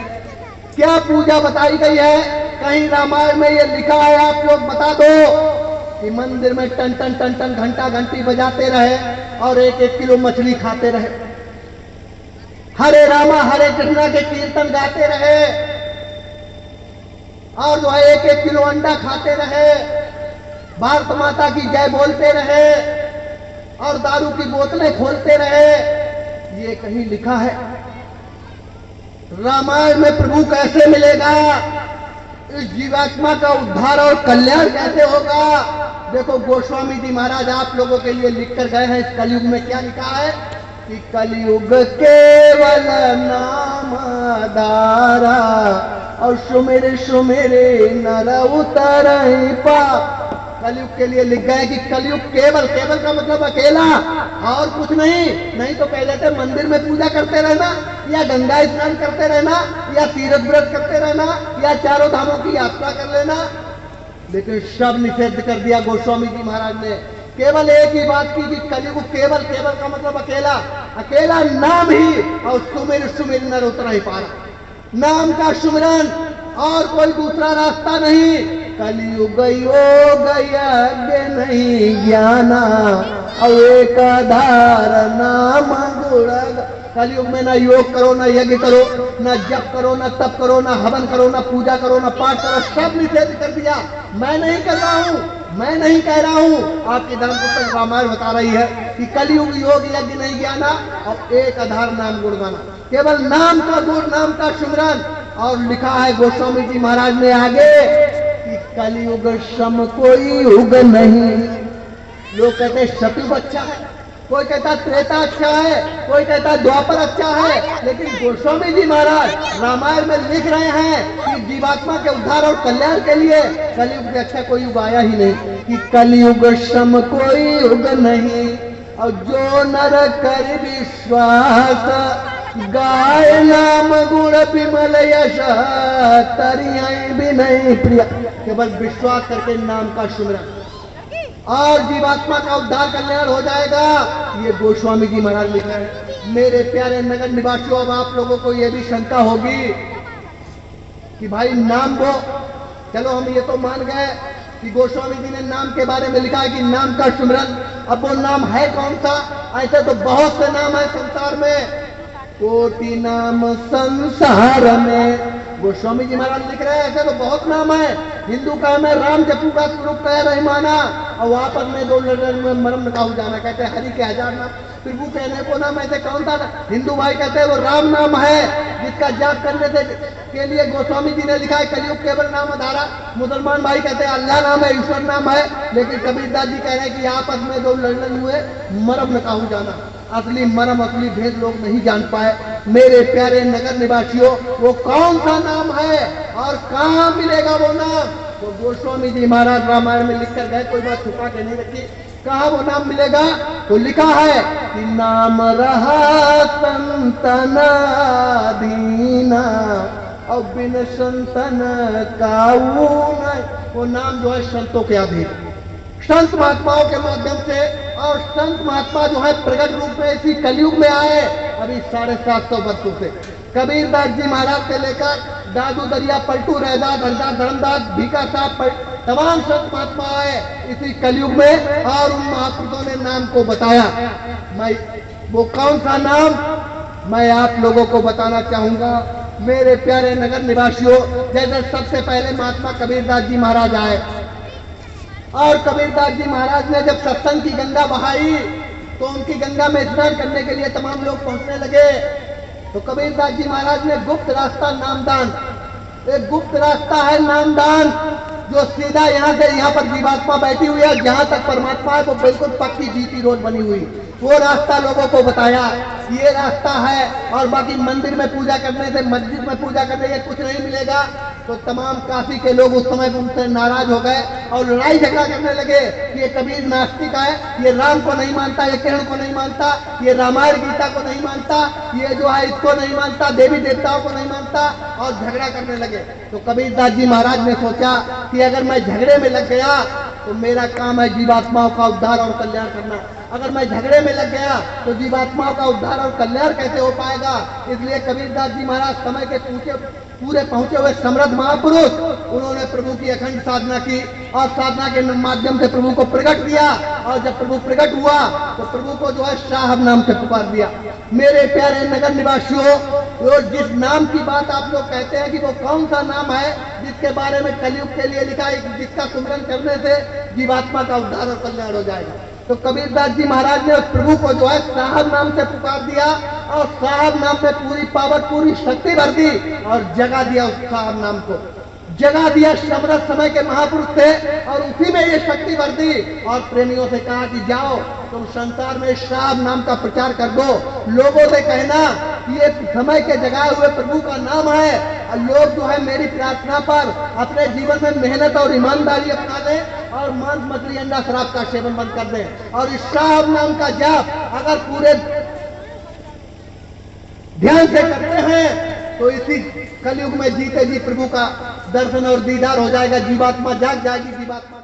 क्या पूजा बताई गई है? कहीं रामायण में ये लिखा है, आप लोग बता दो कि मंदिर में टन टन टन टन घंटा घंटी बजाते रहे और 1-1 किलो मछली खाते रहे, हरे रामा हरे कृष्णा के कीर्तन गाते रहे, और जो है 1-1 किलो अंडा खाते रहे, भारत माता की जय बोलते रहे और दारू की बोतलें खोलते रहे? ये कहीं लिखा है? रामायण में प्रभु कैसे मिलेगा? इस जीवात्मा का उद्धार और कल्याण कैसे होगा? देखो गोस्वामी जी महाराज आप लोगों के लिए लिख कर गए हैं। इस कलयुग में क्या लिखा है कि कलयुग केवल नाम धारा और सुमेरे सुमेरे नर उतर पा। कलयुग के लिए लिख गए कि कलयुग केवल, केवल का मतलब अकेला और कुछ नहीं। नहीं तो पहले थे मंदिर में पूजा करते रहना, या गंगा स्नान करते रहना, या तीर्थ व्रत करते रहना, या चारों धामों की यात्रा कर लेना, लेकिन सब निषेध कर दिया गोस्वामी जी महाराज ने। केवल एक ही बात की कि कलयुग केवल, केवल का मतलब अकेला, अकेला नाम ही, और सुमिर सुमिर नर उतर ही पारा, नाम का सुमिरन और कोई दूसरा रास्ता नहीं। कलयुग योग यज्ञ नहीं ज्ञाना, और एक आधार नाम गुण। कलयुग में ना योग करो, ना यज्ञ करो, ना जप करो, ना तप करो, ना हवन करो, ना पूजा करो, ना पाठ करो, सब निषेध कर दिया। मैं नहीं कर रहा हूं, मैं नहीं कह रहा हूं, आपकी धर्म पुस्तक रामायण बता रही है कि कलयुग योग यज्ञ नहीं ज्ञाना और एक आधार नाम गुण गाना, केवल नाम का गुण, नाम का सुमिरन। और लिखा है गोस्वामी जी महाराज ने आगे कि कलयुग सम कोई युग नहीं। लोग कहते सतयुग अच्छा है, कोई कहता त्रेता अच्छा है, कोई कहता द्वापर अच्छा है, लेकिन गोस्वामी जी महाराज रामायण में लिख रहे हैं कि जीवात्मा के उद्धार और कल्याण के लिए कलयुग से अच्छा कोई युग आया ही नहीं, कि कलयुग सम कोई युग नहीं। और जो नर कर विश्वास गाय नाम गुण विमल यश तरियाई भी नहीं प्रिया। केवल विश्वास करके नाम का सुमिरन और जीवात्मा का उद्धार कल्याण हो जाएगा, ये गोस्वामी जी महाराज लिख रहे हैं। मेरे प्यारे नगर निवासियों, अब आप लोगों को ये भी शंका होगी कि भाई नाम वो, चलो हम ये तो मान गए कि गोस्वामी जी ने नाम के बारे में लिखा है कि नाम का सुमिरन। अब वो नाम है कौन सा? ऐसे तो बहुत से नाम है संसार में, कोटि नाम संसार में। गोस्वामी जी महाराज लिख रहे हैं ऐसे तो बहुत नाम है। हिंदू का मैं राम जपू का स्वरूप कह रही माना, और वहां पर मैं दो लड़न में मरम नकाहू जाना, कहते हैं हरि के हजार नाम। प्रभु कहने को नाम ऐसे कौन था? हिंदू भाई कहते हैं वो राम नाम है, जिसका जाप करने से के लिए गोस्वामी जी ने लिखा है कलयुग केवल नाम आधारा। मुसलमान भाई कहते हैं अल्लाह नाम है, ईश्वर नाम है, लेकिन कबीरदास जी कह रहे हैं कि आपस में दो लड़न हुए मरम नकाहू जाना। असली मरम, असली भेद लोग नहीं जान पाए। मेरे प्यारे नगर निवासियों, वो कौन सा नाम है और कहाँ मिलेगा वो नाम? तो गोस्वामी जी महाराज रामायण में लिख कर गए, कोई बात छुपा के नहीं रखी। कहाँ वो नाम मिलेगा? तो लिखा है कि नाम रहा संतना दीना और बिन संतन काऊ नहीं। वो नाम जो है संतों के अधीन, संत महात्माओं के माध्यम से, और संत महात्मा जो है प्रकट रूप में इसी कलयुग में आए अभी 750 वर्षों से। कबीरदास जी महाराज से लेकर दादू दरिया, पलटू, रैदास, हरदास, धर्मदास, भीखा साहब, तमाम संत महात्मा आए इसी कलयुग में, और उन महापुरुषों ने नाम को बताया। मैं वो कौन सा नाम मैं आप लोगों को बताना चाहूंगा। मेरे प्यारे नगर निवासियों, जैसे सबसे पहले महात्मा कबीरदास जी महाराज आए, और कबीरदास जी महाराज ने जब सत्संग की गंगा बहाई तो उनकी गंगा में स्नान करने के लिए तमाम लोग पहुंचने लगे। तो कबीरदास जी महाराज ने गुप्त रास्ता नामदान, एक गुप्त रास्ता है नामदान, जो सीधा यहाँ से यहाँ पर जीवात्मा बैठी हुई है, जहां तक परमात्मा है वो बिल्कुल पक्की जीती रोड बनी हुई, वो रास्ता लोगों को बताया, ये रास्ता है। और बाकी मंदिर में पूजा करने से, मस्जिद में पूजा करने से कुछ नहीं मिलेगा। तो तमाम काशी के लोग उस समय उनसे नाराज हो गए और लड़ाई झगड़ा करने लगे। ये कबीर नास्तिक है, ये राम को नहीं मानता, ये किरण को नहीं मानता, ये रामायण गीता को नहीं मानता, ये जो है इसको नहीं मानता, देवी देवताओं को नहीं मानता, और झगड़ा करने लगे। तो कबीरदास जी महाराज ने सोचा कि अगर मैं झगड़े में लग गया तो मेरा काम है जीवात्माओं का उद्धार और कल्याण करना। अगर मैं झगड़े में लग गया तो जीवात्माओं का उद्धार और कल्याण कैसे हो पाएगा? इसलिए कबीरदास जी महाराज समय के पूरे पहुंचे हुए समृद्ध महापुरुष, उन्होंने प्रभु की अखंड साधना की, और साधना के माध्यम से प्रभु को प्रकट किया। और जब प्रभु प्रकट हुआ तो प्रभु को जो है साहब नाम से पुकार दिया। मेरे प्यारे नगर निवासियों, वो जिस नाम की बात आप लोग कहते हैं कि वो कौन सा नाम है जिसके बारे में कलयुग के लिए लिखा है, जिसका सुमिरन करने से जीवात्मा का उद्धार और कल्याण हो जाएगा। तो कबीरदास जी महाराज ने प्रभु को जो है साहब नाम से पुकार दिया, और साहब नाम से पूरी पावर, पूरी शक्ति भर दी, और जगा दिया उस साहब नाम को, जगा दिया। समरस समय के महापुरुष थे और उसी में ये शक्ति भर दी, और प्रेमियों से कहा कि जाओ तुम संसार में साहब नाम का प्रचार कर दो, लोगों से कहना ये समय के जगाए हुए प्रभु का नाम है, लोग जो है मेरी प्रार्थना पर अपने जीवन में मेहनत और ईमानदारी अपना दें और मांस मछली अंडा शराब का सेवन बंद कर दें और इस साहब नाम का जाप अगर पूरे ध्यान से करते हैं तो इसी कलयुग में जीते जी प्रभु का दर्शन और दीदार हो जाएगा, जीवात्मा जाग जाएगी, जीवात्मा